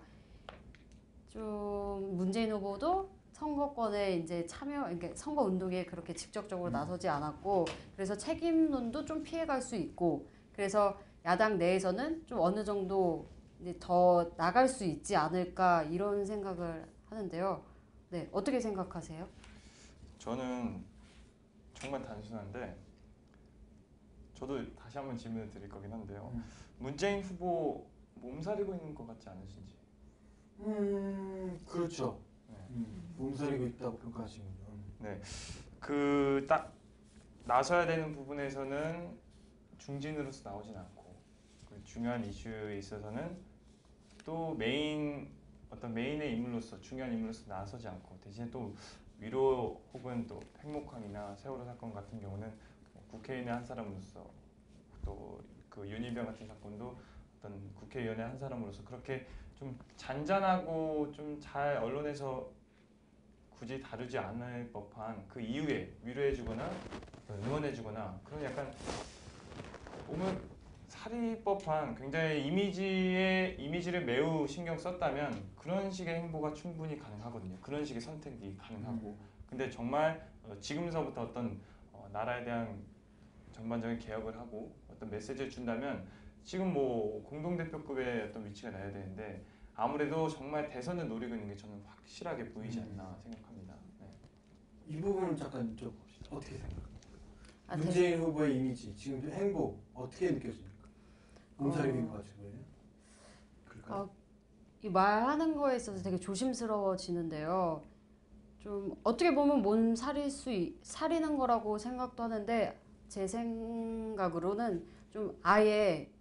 좀 문재인 후보도 선거권에 이제 그러니까 선거 운동에 그렇게 직접적으로 나서지 않았고, 그래서 책임론도 좀 피해갈 수 있고, 그래서 야당 내에서는 좀 어느 정도 이제 더 나갈 수 있지 않을까 이런 생각을 하는데요. 네, 어떻게 생각하세요? 저는 정말 단순한데, 저도 다시 한번 질문을 드릴 거긴 한데요. 문재인 후보 몸살이고 있는 것 같지 않으신지? 그렇죠. 몸살이고 있다고 평가하시군요. 네, 그 딱 나서야 되는 부분에서는 중진으로서 나오진 않고, 그 중요한 이슈에 있어서는 또 메인의 인물로서, 중요한 인물로서 나서지 않고, 대신에 또 위로 혹은 또 팽목항이나 세월호 사건 같은 경우는 국회의원의 한 사람으로서, 또 그 윤희병 같은 사건도 어떤 국회의원의 한 사람으로서 그렇게 좀 잔잔하고 좀 잘 언론에서 굳이 다루지 않을 법한 그 이후에 위로해주거나 응원해주거나 그런 약간 보면 살이 법한 굉장히 이미지를 매우 신경 썼다면 그런 식의 행보가 충분히 가능하거든요. 그런 식의 선택이 가능하고. 근데 정말 지금서부터 어떤 나라에 대한 전반적인 개혁을 하고 어떤 메시지를 준다면 지금 뭐 공동대표급의 어떤 위치가 나야 되는데 아무래도 정말 대선을 노리고 있는 게 저는 확실하게 보이지 않나 생각합니다. 네. 이 부분은 잠깐 여쭤봅시다. 어떻게 생각합니까? 문재인 후보의 이미지, 지금 행보 어떻게 느껴집니까? 몸살이인 것 같은데요. 그럴까요? 이 말하는 거에 있어서 되게 조심스러워지는데요. 좀 어떻게 보면 사리는 거라고 생각도 하는데, 제 생각으로는 좀 아예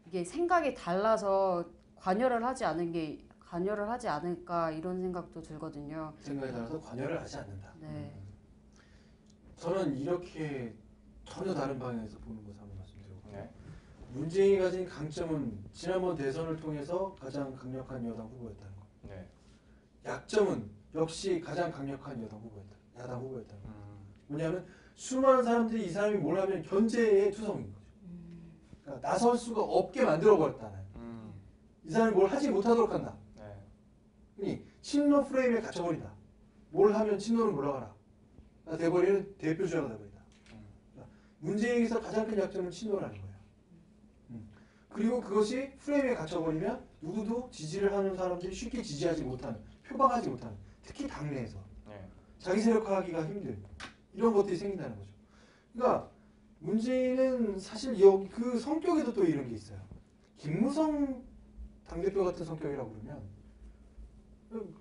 이게 생각이 달라서 관여를 하지 않을까 이런 생각도 들거든요. 생각에 따라서 관여를 하지 않는다. 네. 저는 이렇게 전혀 다른 방향에서 보는 것을 한번 말씀드리고, 문재인이 가진 강점은 지난번 대선을 통해서 가장 강력한 여당 후보였다는 것. 네. 약점은 역시 가장 강력한 야당 후보였다는 것. 뭐냐면 수많은 사람들이 이 사람이 뭘 하면 견제의 투성인 거죠. 그러니까 나설 수가 없게 만들어 버렸다는. 이 사람이 뭘 하지 못하도록 한다. 그러니 친노 프레임에 갇혀버린다. 뭘 하면 친노는 물러가라. 돼버리는 대표 주자가 돼버린다. 문재인에게서 가장 큰 약점은 친노라는 거예요. 그리고 그것이 프레임에 갇혀버리면 누구도 지지를 하는 사람들이 쉽게 지지하지 못하는, 표방하지 못하는, 특히 당내에서 자기 세력화하기가 힘든 이런 것들이 생긴다는 거죠. 그러니까 문재인은 사실 그 성격에도 또 이런 게 있어요. 김무성 당대표 같은 성격이라고 그러면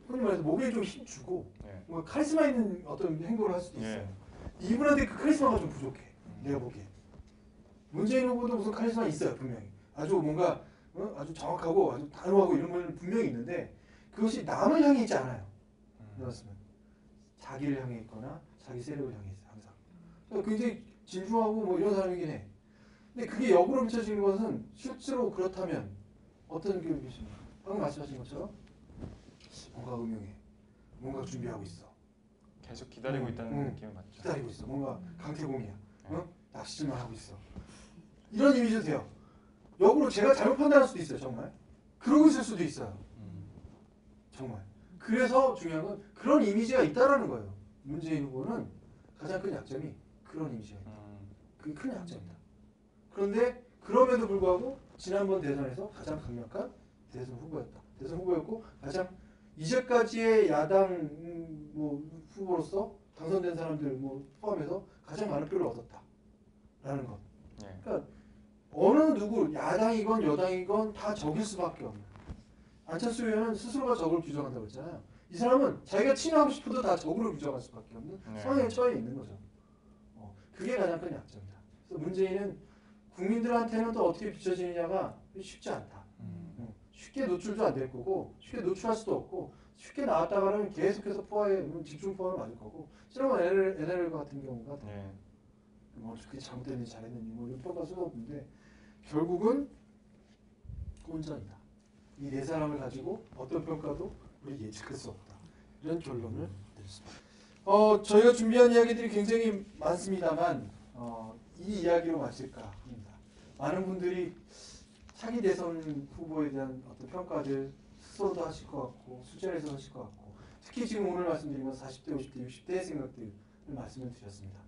흔히 말해서 목에 좀 힘주고 뭔가 카리스마 있는 어떤 행동을 할 수도 있어요. 이분한테 그 카리스마가 좀 부족해. 내가 보기에. 문재인 후보도 무슨 카리스마 있어요, 분명히. 아주 뭔가 아주 정확하고 아주 단호하고 이런 건 분명히 있는데 그것이 남을 향해 있지 않아요. 그렇습니다. 자기를 향해 있거나 자기 세력을 향해 있어요, 항상. 그러니까 굉장히 진중하고 뭐 이런 사람이긴 해. 근데 그게 역으로 비춰지는 것은 실제로 그렇다면 어떤 느낌을 주십니까? 방금 말씀하신 것처럼 뭔가 음흉해. 뭔가 준비하고 있어. 계속 기다리고 있다는 느낌을 받죠. 기다리고 있어. 뭔가 강태공이야. 낚시질만 하고 있어. 이런 이미지도 돼요. 역으로 제가 잘못 판단할 수도 있어요, 정말. 그러고 있을 수도 있어요. 정말. 그래서 중요한 건 그런 이미지가 있다라는 거예요. 문재인 후보는 가장 큰 약점이 그런 이미지가 있다. 그게 큰 약점이다. 그런데 그럼에도 불구하고 지난번 대선에서 가장 강력한 대선 후보였고 가장 이제까지의 야당 후보로서 당선된 사람들 포함해서 가장 많은 표를 얻었다라는 것. 그러니까 어느 누구 야당이건 여당이건 다 적일 수밖에 없는. 안철수 의원은 스스로가 적을 규정한다고 했잖아요. 이 사람은 자기가 친하고 싶어도 다 적으로 규정할 수밖에 없는 상황에 처해 있는 거죠. 그게 가장 큰 약점이다. 그래서 문재인은 국민들한테는 또 어떻게 비춰지느냐가 쉽지 않다. 쉽게 노출도 안 될 거고 쉽게 노출할 수도 없고 쉽게 나왔다가는 계속해서 집중 포화를 맞을 거고 실험은 NLL 같은 경우가 그게 잘못됐는지 잘했는지 이런 평가 수가 없는데 결국은 혼전이다. 이 네 사람을 가지고 어떤 평가도 우리 예측할 수 없다. 이런 결론을 내렸습니다. 저희가 준비한 이야기들이 굉장히 많습니다만 이 이야기로 마칠까 합니다. 많은 분들이 차기 대선 후보에 대한 어떤 평가들 스스로도 하실 것 같고 수전에서 하실 것 같고 특히 지금 오늘 말씀드리면서 40대, 50대, 60대의 생각들을 말씀을 드렸습니다.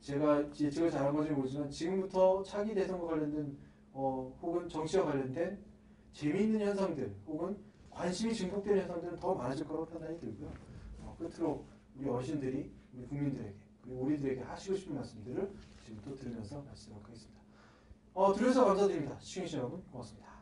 제가 예측을 잘한 건지 모르지만 지금부터 차기 대선과 관련된 혹은 정치와 관련된 재미있는 현상들 혹은 관심이 증폭되는 현상들은 더 많아질 거라고 판단이 들고요. 끝으로 우리 어르신들이 우리 국민들에게 그리고 우리들에게 하시고 싶은 말씀들을 지금부터 들으면서 마치도록 하겠습니다. 들으셔서 감사드립니다. 시청해주신 여러분 고맙습니다.